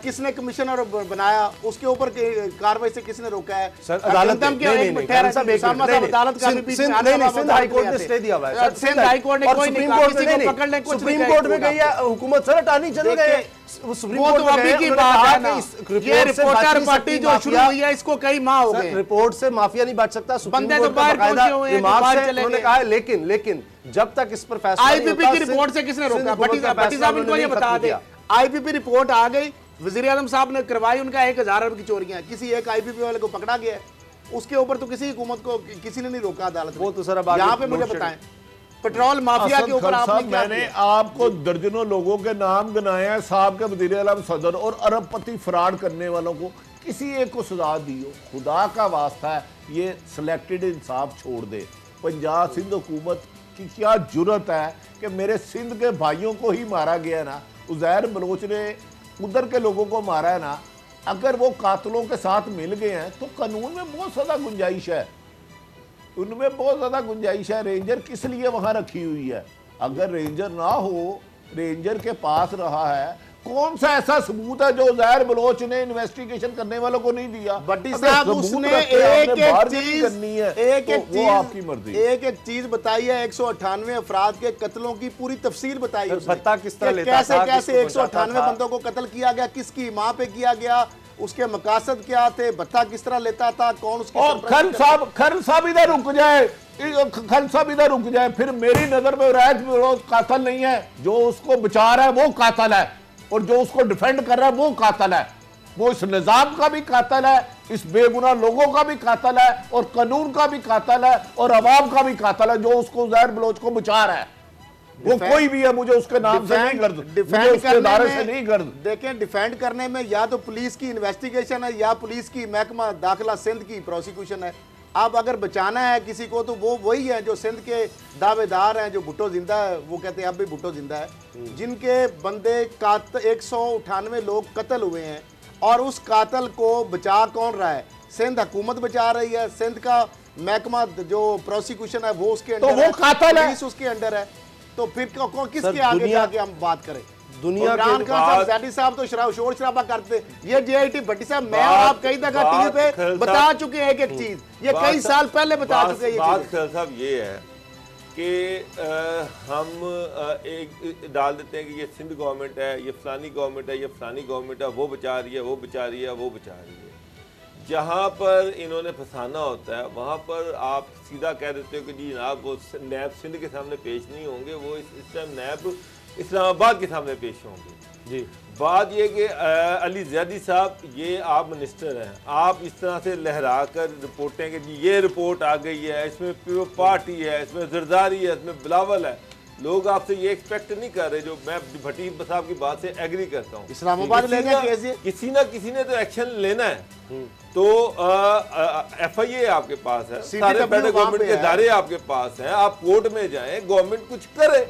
किसने कमिश्नर बनाया उसके ऊपर कार्रवाई से किसने रोका है? सर अदालत सिंध हाईकोर्ट ने स्टे दिया हुआ है, सिंध हाईकोर्ट ने कोई नहीं कहा, किसी को पकड़ने कुछ सुप्रीम कोर्ट में गई है हुकूमत, सर अटॉर्नी जनरल गए, सुप्रीम कोर्ट तो अभी की बात है ना। ये रिपोर्टर पार्टी जो शुरू हुई है इसको कई माह हो गए, रिपोर्ट से माफिया नहीं बच सकता, बंदे तो बाहर पहुंचे हुए हैं, बाहर चले गए। उन्होंने कहा लेकिन जब तक इस पर फैसला आईपीपी की रिपोर्ट से किसने रोका? भट्टी साहब इनको ये बता दें, आईपीपी रिपोर्ट आ गई, वजीर आजम साहब ने करवाई, उनका 1000 अरब की चोरियां, किसी एक आईपीपी वाले को पकड़ा गया, उसके ऊपर तो किसी हुकूमत को किसी ने नहीं रोका अदालत। वो तो सर अब यहाँ पे मुझे बताएं पेट्रोल माफिया के ऊपर आपने क्या? मैंने आपको दर्जनों लोगों के नाम गिनाए हैं, साहब के वजीर आजम सदर और अरबपति फ्रॉड करने वालों को, किसी एक को सजा दी हो? खुदा का वास्ता है ये सिलेक्टेड इंसाफ छोड़ दे। पंजाब सिंध हुकूमत की क्या जुर्रत है कि मेरे सिंध के भाइयों को ही मारा गया ना, उज़ैर बलोच ने उधर के लोगों को मारा है ना, अगर वो कातलों के साथ मिल गए हैं तो कानून में बहुत ज्यादा गुंजाइश है, उनमें बहुत ज्यादा गुंजाइश है। रेंजर किस लिए वहां रखी हुई है? अगर रेंजर ना हो, रेंजर के पास रहा है, कौन सा ऐसा सबूत है जो उज़ैर बलोच ने इन्वेस्टिगेशन करने वालों को नहीं दिया? भट्टी साहब उसने एक चीज करनी है, वो आपकी मर्जी। एक चीज बताई है, 198 अफराद के कत्लों की पूरी तफसील बताई है, भत्ता किस तरह लेता था, कैसे 198 बंदों को कत्ल किया गया, किसकी मां पे किया गया, उसके मकासद क्या थे, भत्ता किस तरह लेता था, कौन उसके। खल साहब इधर रुक जाए, खल साहब इधर रुक जाए, फिर मेरी नजर में उज़ैर बलोच कातिल नहीं है, जो उसको बचा रहा है वो कातिल है, और जो उसको डिफेंड कर रहा है वो कातिल है। वो इस निजाम का भी कातिल है, इस बेगुनाह लोगों का भी कातिल है, और कानून का भी कातिल है, और अवाम का भी कातिल है, जो उसको उज़ैर बलोच को बचा रहा है। वो कोई भी है, मुझे उसके नाम से नहीं गर्द, डिफेंड करने से नहीं गर्द। देखें डिफेंड करने में या तो पुलिस की इन्वेस्टिगेशन है या पुलिस की महकमा दाखिला सिंध की प्रोसिक्यूशन है। अब अगर बचाना है किसी को तो वो वही है जो सिंध के दावेदार हैं, जो भुट्टो जिंदा है, वो कहते हैं अब भी भुट्टो जिंदा है, जिनके बंदे 198 लोग कत्ल हुए हैं, और उस कातल को बचा कौन रहा है? सिंध हुकूमत बचा रही है, सिंध का महकमा जो प्रोसिक्यूशन है वो उसके अंडर, तो वो कातल है, उसके अंडर है, तो फिर किसके आगे जाके हम बात करें? दुनिया इमरान खान साहब साहब तो शोर शराबा करते। ये जीआईटी भट्टी साहब मैं और आप कई दफा टीवी पे बता चुके हैं एक चीज, ये कई साल पहले बता चुके हैं। बात साहब ये है कि हम एक डाल देते हैं कि ये सिंध गवर्नमेंट है, ये फलानी गवर्नमेंट है, ये फलानी गवर्नमेंट है, वो बचा रही है, वो बचा रही है, वो बचा रही है। जहाँ पर इन्होंने फंसाना होता है वहाँ पर आप सीधा कह देते हो कि जी जनाब वो नैब सिंध के सामने पेश नहीं होंगे, वो इस टाइम नैब इस्लामाबाद के सामने पेश होंगे। जी। बात ये कि अली ज़ैदी साहब, ये आप मिनिस्टर हैं, आप इस तरह से लहरा कर रिपोर्टें कि जी ये रिपोर्ट आ गई है, इसमें प्योर पार्टी है, इसमें जरदारी है, इसमें बिलावल है, लोग आपसे ये एक्सपेक्ट नहीं कर रहे। जो मैं भट्टी साहब की बात से एग्री करता हूँ, इस्लामाबाद किसी ना तो एक्शन लेना है। तो FIA आपके पास है, सारे बड़े गवर्नमेंट के इदारे आपके पास हैं, आप कोर्ट में जाएं, गवर्नमेंट कुछ करे।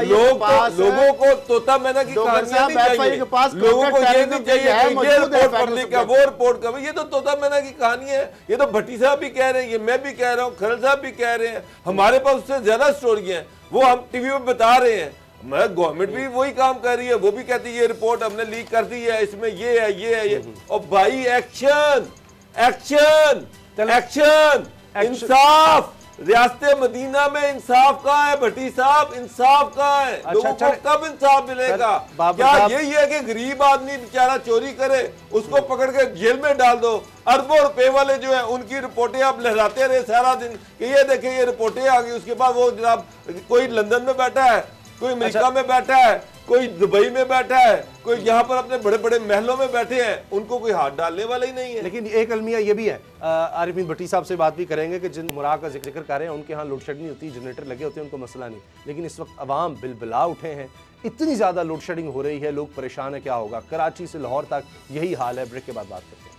लोगों को तोता मैना की कहानियां नहीं चाहिए, लोगों को ये नहीं चाहिए ये रिपोर्ट पब्लिक का, वो रिपोर्ट का। ये तो तोता मैना की कहानी है। ये तो भट्टी साहब भी कह रहे हैं, ये मैं भी कह रहा हूँ, खरल साहब भी कह रहे हैं, हमारे पास उससे ज्यादा स्टोरियां हैं, वो हम टीवी पे बता रहे हैं। मैं गवर्नमेंट भी वही काम कर रही है, वो भी कहती है ये रिपोर्ट हमने लीक कर दी है, इसमें ये है ये है ये। और भाई एक्शन एक्शन एक्शन, इंसाफ। रियासत मदीना में इंसाफ कहाँ है भट्टी साहब, इंसाफ कहाँ है? लोगों को कब इंसाफ मिलेगा? क्या यही है कि गरीब आदमी बेचारा चोरी करे, उसको पकड़ के जेल में डाल दो? अरबों रुपए वाले जो है उनकी रिपोर्टें आप लहराते रहे सारा दिन कि ये देखें ये रिपोर्टें आ गई, उसके बाद वो जनाब कोई लंदन में बैठा है, कोई अमेरिका में बैठा है, कोई दुबई में बैठा है, कोई यहाँ पर अपने बड़े बड़े महलों में बैठे हैं, उनको कोई हाथ डालने वाला ही नहीं है। लेकिन एक अलमिया ये भी है, आरिफीन भट्टी साहब से बात भी करेंगे कि जिन मुराद का जिक्र कर रहे हैं उनके यहाँ लोड शेडिंग होती है, जनरेटर लगे होते हैं, उनको मसला नहीं। लेकिन इस वक्त अवाम बिलबिला उठे हैं, इतनी ज़्यादा लोड शेडिंग हो रही है, लोग परेशान है, क्या होगा? कराची से लाहौर तक यही हाल है। ब्रेक के बाद बात करते हैं।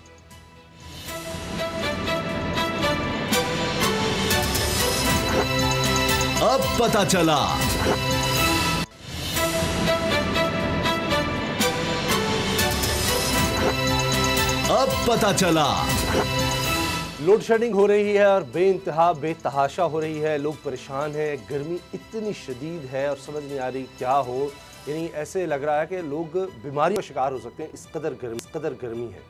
अब पता चला अब पता चला लोड शेडिंग हो रही है और बेइंतहा बेतहाशा हो रही है, लोग परेशान हैं, गर्मी इतनी शदीद है और समझ नहीं आ रही क्या हो। यानी ऐसे लग रहा है कि लोग बीमारी का शिकार हो सकते हैं, इस कदर गर्मी है।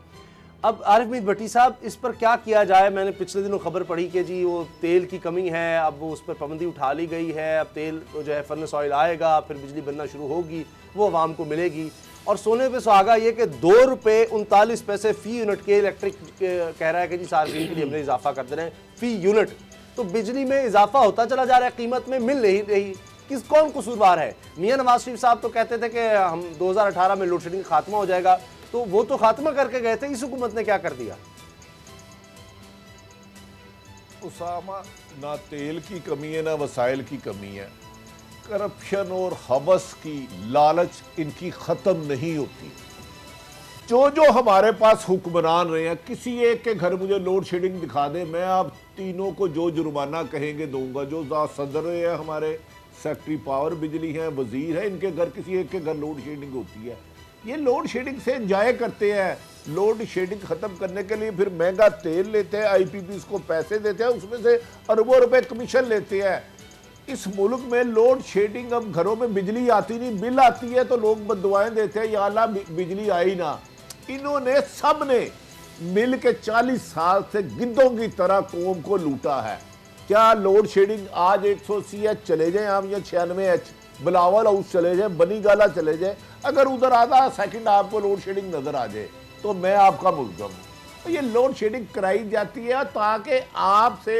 अब आरिफीन भट्टी साहब, इस पर क्या किया जाए? मैंने पिछले दिनों खबर पढ़ी कि जी वो तेल की कमी है, अब वो उस पर पाबंदी उठा ली गई है, अब तेल जो है फर्नेस ऑयल आएगा, फिर बिजली बनना शुरू होगी, वो आवाम को मिलेगी। और सोने पे सुहागा ये कि 2 रुपये 39 पैसे फी यूनिट के इलेक्ट्रिक कह रहा है कि जी सार्वजनिक के लिए हमने इजाफा कर दे रहे हैं फी यूनिट। तो बिजली में इजाफा होता चला जा रहा है, कीमत में मिल नहीं रही। कौन कसूरवार है? मियां नवाज शरीफ साहब तो कहते थे कि हम 2018 में लोड शेडिंग खात्मा हो जाएगा, तो वो तो खात्मा करके गए थे, इस हुकूमत ने क्या कर दिया? उसामा, ना तेल की कमी है ना वसाइल की कमी है, करप्शन और हवस की लालच इनकी खत्म नहीं होती। जो हमारे पास हुक्मरान रहे हैं, किसी एक के घर मुझे लोड शेडिंग दिखा दे, मैं आप तीनों को जो जुर्माना कहेंगे दूंगा। जो सदर है हमारे, सेक्रेटरी पावर बिजली हैं, वजीर है, इनके घर किसी एक के घर लोड शेडिंग होती है। ये लोड शेडिंग से एंजॉय करते हैं। लोड शेडिंग खत्म करने के लिए फिर महंगा तेल लेते हैं, IPPs को पैसे देते हैं, उसमें से अरबों रुपए कमीशन लेते हैं। इस मुल्क में लोड शेडिंग, अब घरों में बिजली आती नहीं, बिल आती है तो लोग बद्दुआएं देते हैं, या अल्लाह बिजली आई ना। इन्होंने सब ने मिल के 40 साल से गिद्धों की तरह कौम को लूटा है। क्या लोड शेडिंग आज 180H चले जाए हम, या 96H बिलावल हाउस चले जाए, बनी गाला चले जाए, अगर उधर आधा सेकंड आपको लोड शेडिंग नजर आ जाए तो मैं आपका मुल्ज़िम हूँ। तो ये लोड शेडिंग कराई जाती है ताकि आपसे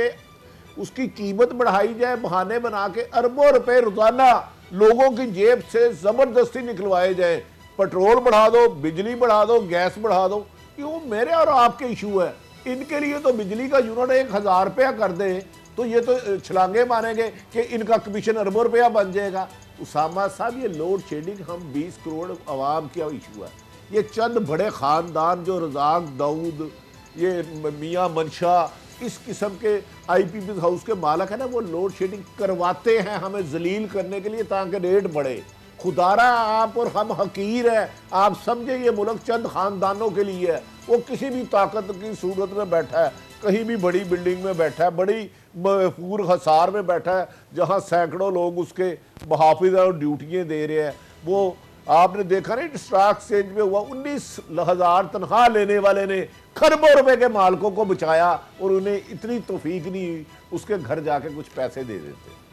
उसकी कीमत बढ़ाई जाए, बहाने बना के अरबों रुपए रोजाना लोगों की जेब से जबरदस्ती निकलवाए जाए। पेट्रोल बढ़ा दो, बिजली बढ़ा दो, गैस बढ़ा दो, ये मेरे और आपके इशू है। इनके लिए तो बिजली का यूनिट 1000 रुपया कर दे तो ये तो छलांगे मारेंगे कि इनका कमीशन अरबों रुपया बन जाएगा। उसामा साहब, ये लोड शेडिंग हम 20 करोड़ आवाम का इशू है। ये चंद बड़े ख़ानदान जो रज़ाक दाऊद, ये मियाँ मनशा, इस किस्म के IPPs हाउस के मालक है ना, वो लोड शेडिंग करवाते हैं हमें जलील करने के लिए ताकि रेट बढ़े। खुदारा आप और हम हकीर है, आप समझे ये मुल्क चंद खानदानों के लिए है। वो किसी भी ताकत की सूरत में बैठा है, कहीं भी बड़ी बिल्डिंग में बैठा है, बड़ी महफूर हसार में बैठा है, जहाँ सैकड़ों लोग उसके मुहाफिज और ड्यूटियाँ दे रहे हैं। वो आपने देखा नहीं स्टॉक एक्सचेंज में हुआ, 19,000 तनख्वाह लेने वाले ने खरबों रुपए के मालकों को बचाया और उन्हें इतनी तौफीक नहीं हुई उसके घर जाके कुछ पैसे दे देते।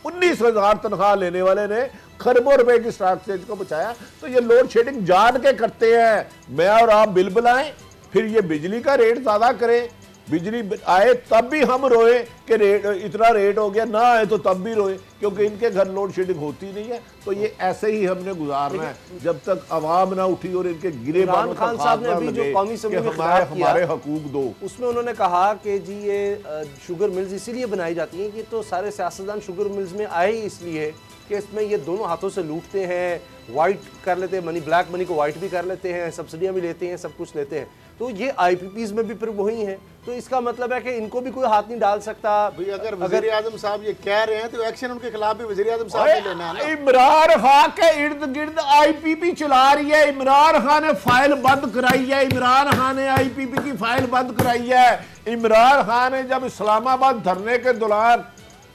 19,000 तनख्वाह लेने वाले ने खरबों रुपए की स्टॉक एक्सचेंज को बचाया। तो ये लोड शेडिंग जान के करते हैं। मैं और आप बिल बुलाएं, फिर ये बिजली का रेट ज्यादा करें, बिजली आए तब भी हम रोए कि रेट इतना रेट हो गया, ना आए तो तब भी रोए, क्योंकि इनके घर लोड शेडिंग होती नहीं है। तो ये ऐसे ही हमने गुजारना है जब तक आवाम ना उठी और इनके गिरे बालों खान साहब ने अभी जो कौमी असेंबली में हमारे हकूक दो, उसमें उन्होंने कहा कि जी ये शुगर मिल्स इसीलिए बनाई जाती हैं कि तो सारे सियासतदान शुगर मिल्स में आए ही इसलिए कि इसमें ये दोनों हाथों से लूटते हैं, वाइट कर लेते हैं मनी, ब्लैक मनी को वाइट भी कर लेते हैं, सब्सिडियां भी लेते हैं, सब कुछ लेते हैं। तो ये आईपीपीज में भी फिर वही है। तो इसका मतलब है कि इनको भी कोई हाथ नहीं डाल सकता। भाई अगर वज़ीर आज़म साहब ये कह रहे हैं तो एक्शन उनके खिलाफ भी वज़ीर आज़म साहब ने लेना है ना। इमरान खान के इर्द गिर्द आईपीपी चला रही है, इमरान खान ने फाइल बंद कराई है, इमरान खान ने आईपीपी की फाइल बंद कराई है। इमरान खान ने जब इस्लामाबाद धरने के दौरान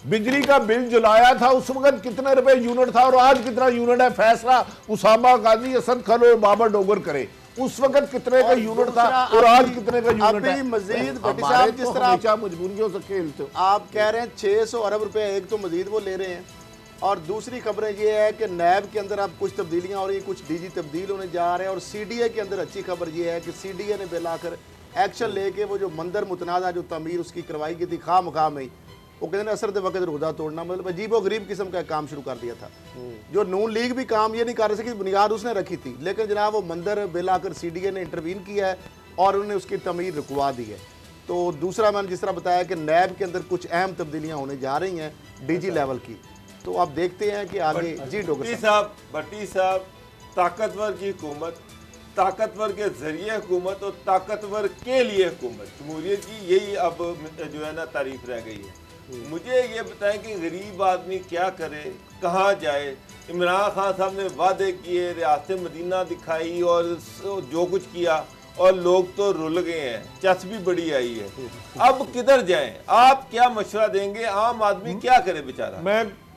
बिजली का बिल जलाया था उस वक्त कितने रुपए यूनिट था और आज कितना यूनिट है, फैसला उसामा गाजी, असद खल और बाबर डोगर करे। उस वक्त कितने का यूनिट था और आज कितने का यूनिट है। मजीद भट्टी साहब जिस तरह मजबूरियों से खेलते हो आप कह रहे हैं 600 अरब रुपए एक तो मजीद वो ले रहे हैं, और दूसरी खबरें ये है कि नैब के अंदर अब कुछ तब्दीलियां हो रही हैं, कुछ डीजी तब्दील होने जा रहे हैं, और सीडीए के अंदर अच्छी खबर ये है कि सीडीए ने बिल आकर एक्शन लेके वो जो मंदिर मुतनाज़ा जो तमीर उसकी करवाई गई थी खा मखा में, वो कहते हैं असर वक्त रोजा तोड़ना, मतलब अजीब और गरीब किस्म का काम शुरू कर दिया था। जो नून लीग भी काम ये नहीं कर सकी, बुनियाद उसने रखी थी, लेकिन जनाब वो मंदिर बिल आकर सीडीए ने इंटरवीन किया है और उन्होंने उसकी तमीर रुकवा दी है। तो दूसरा मैंने जिस तरह बताया कि नैब के अंदर कुछ अहम तब्दीलियां होने जा रही हैं डीजी लेवल की, तो आप देखते हैं कि आगे। जी डॉक्टर साहब, भट्टी साहब, ताकतवर की हुकूमत, ताकतवर के जरिए हुकूमत और ताकतवर के लिए हुकूमत, जमहूरियत की यही अब जो है ना तारीफ रह गई है। मुझे ये बताएं कि गरीब आदमी क्या करे, कहाँ जाए। इमरान खान साहब ने वादे किए, रियासत मदीना दिखाई और जो कुछ किया, और लोग तो रुल गए हैं, चस भी बड़ी आई है। अब किधर जाएं? आप क्या मशवरा देंगे? आम आदमी क्या करे बेचारा?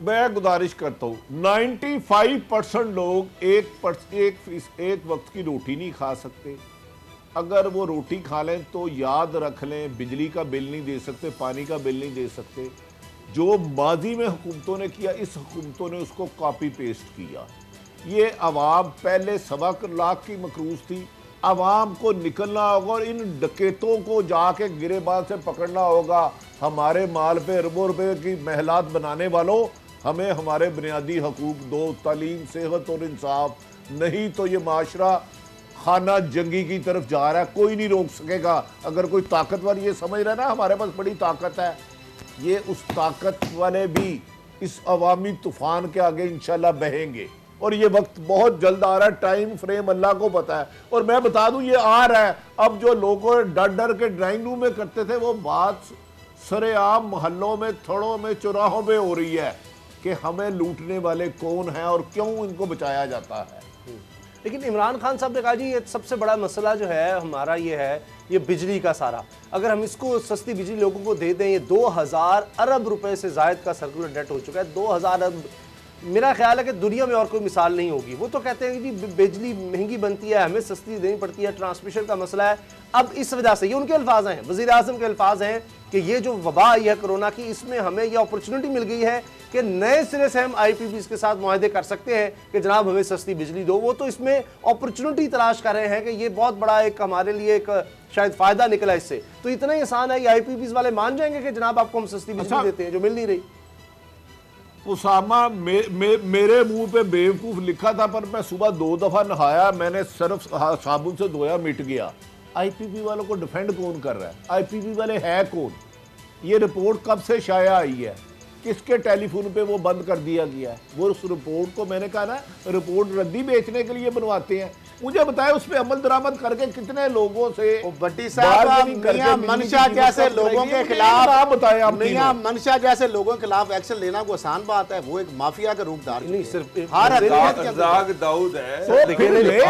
मैं गुजारिश करता हूँ, 95% लोग एक वक्त की रोटी नहीं खा सकते। अगर वो रोटी खा लें तो याद रख लें बिजली का बिल नहीं दे सकते, पानी का बिल नहीं दे सकते। जो माजी में हुकूमतों ने किया, इस हुकूमतों ने उसको कॉपी पेस्ट किया। ये अवाम पहले 1.25 लाख की मकरूज थी, अवाम को निकलना होगा और इन डकैतों को जाके गिरेबान से पकड़ना होगा। हमारे माल पे अरबों रुपए की महलात बनाने वालों, हमें हमारे बुनियादी हकूक दो, तालीम, सेहत और इंसाफ, नहीं तो ये माशरा खाना जंगी की तरफ जा रहा है, कोई नहीं रोक सकेगा। अगर कोई ताकतवर ये समझ रहा है ना हमारे पास बड़ी ताकत है, ये उस ताकत वाले भी इस अवामी तूफान के आगे इंशाल्लाह बहेंगे, और ये वक्त बहुत जल्द आ रहा है, टाइम फ्रेम अल्लाह को पता है। और मैं बता दूं ये आ रहा है। अब जो लोगों डर डर के ड्राइंग रूम में करते थे वो बात सरेआम मोहल्लों में, थड़ों में, चौराहों में हो रही है कि हमें लूटने वाले कौन हैं और क्यों इनको बचाया जाता है। लेकिन इमरान खान साहब ने कहा जी ये सबसे बड़ा मसला जो है हमारा ये है, ये बिजली का सारा, अगर हम इसको सस्ती बिजली लोगों को दे दें, ये 2000 अरब रुपए से जायद का सर्कुलर डेट हो चुका है। 2000 अरब, मेरा ख्याल है कि दुनिया में और कोई मिसाल नहीं होगी। वो तो कहते हैं कि बिजली महंगी बनती है, हमें सस्ती देनी पड़ती है, ट्रांसमिशन का मसला है। अब इस वजह से, ये उनके अल्फाज हैं, वज़ीर आज़म के अल्फाज हैं कि ये जो वबा आई है कोरोना की, इसमें हमें ये अपॉर्चुनिटी मिल गई है कि नए सिरे से हम आईपीपीज़ के साथ मुआहदे कर सकते हैं कि जनाब हमें सस्ती बिजली दो। वो तो इसमें अपॉर्चुनिटी तलाश कर रहे हैं कि ये बहुत बड़ा एक हमारे लिए एक शायद फ़ायदा निकला इससे। तो इतना ही आसान है, ये आईपीपीज़ वाले मान जाएंगे कि जनाब आपको हम सस्ती बिजली देते हैं जो मिल नहीं रही। उसामा मेरे मुंह पे बेवकूफ लिखा था, पर मैं सुबह 2 दफा नहाया, मैंने सर्फ साबुन से धोया, मिट गया। आईपीपी वालों को डिफेंड कौन कर रहा है? आईपीपी वाले है कौन? ये रिपोर्ट कब से शाया आई है? किसके टेलीफोन पे वो बंद कर दिया गया है? वो उस रिपोर्ट को, मैंने कहा ना, रिपोर्ट रद्दी बेचने के लिए बनवाते हैं। मुझे बताए उस पे अमल दरामद करके कितने लोगों से भट्टी साहब मियां मनशा जैसे लोगों के खिलाफ बताए आप, मियां मनशा जैसे लोगों के खिलाफ एक्शन लेना कोई आसान बात है? वो एक माफिया का रूप धार नहीं, सिर्फ हर रज़ाक दाऊद है।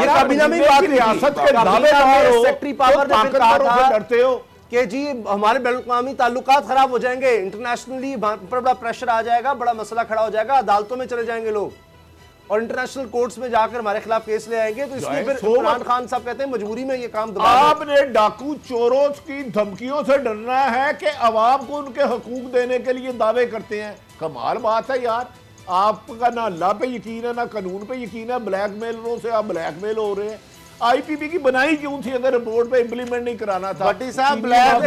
काबीना में बात रियासत के दावेदार हो, सेक्रेटरी पावर ने फिर कहा था डरते हो कि जी हमारे बैनुल-अक़वामी ताल्लुकात खराब हो जाएंगे, इंटरनेशनली पर बड़ा प्रेशर आ जाएगा, बड़ा मसला खड़ा हो जाएगा, अदालतों में चले जाएंगे लोग और इंटरनेशनल कोर्ट्स में जाकर हमारे खिलाफ केस ले आएंगे। तो इसलिए फिर इमरान खान साहब कहते हैं मजबूरी में ये काम आपने डाकू चोरों की धमकियों से डरना है कि अवाम को उनके हकूक देने के लिए दावे करते हैं। कमाल बात है यार, आपका ना अल्लाह पे यकीन है ना कानून पे यकीन है, ब्लैकमेलरों से आप ब्लैकमेल हो रहे हैं। आईपीपी की बनाई क्यों थी अगर रिपोर्ट पे इंप्लीमेंट नहीं कराना था? भट्टी साहब ब्लैक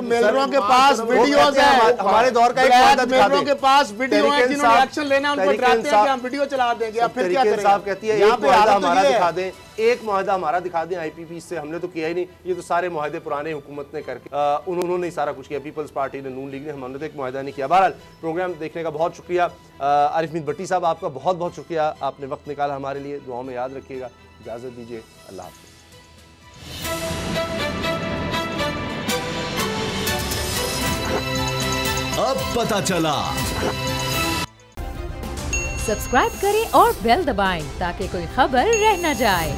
मेलरों के पास वीडियोस है, हमारे दौर का एक ब्लैक मेलरों के पास वीडियो है, जिन्होंने एक्शन लेना उनको डराते हैं कि हम वीडियो चला देंगे। अब फिर क्या करें? साहब कहती है एक मुआहदा हमारा दिखा दें, एक मुआहदा हमारा दिखा दें आईपीपी से, हमने तो किया ही नहीं, ये तो सारे मुआहदे पुराने हुकूमत ने करके उन्होंने सारा कुछ किया, पीपल्स पार्टी ने, नून लीग ने, हमने तो एक मुआहदा नहीं किया। बहरहाल प्रोग्राम देखने का बहुत शुक्रिया। आरिफ मीर भट्टी साहब आपका बहुत बहुत शुक्रिया, आपने वक्त निकाला हमारे लिए, दुआओं में याद रखिएगा। इजाजत दीजिए, अल्लाह हाफ़िज़। अब पता चला। सब्सक्राइब करें और बेल दबाएं ताकि कोई खबर रह न जाए।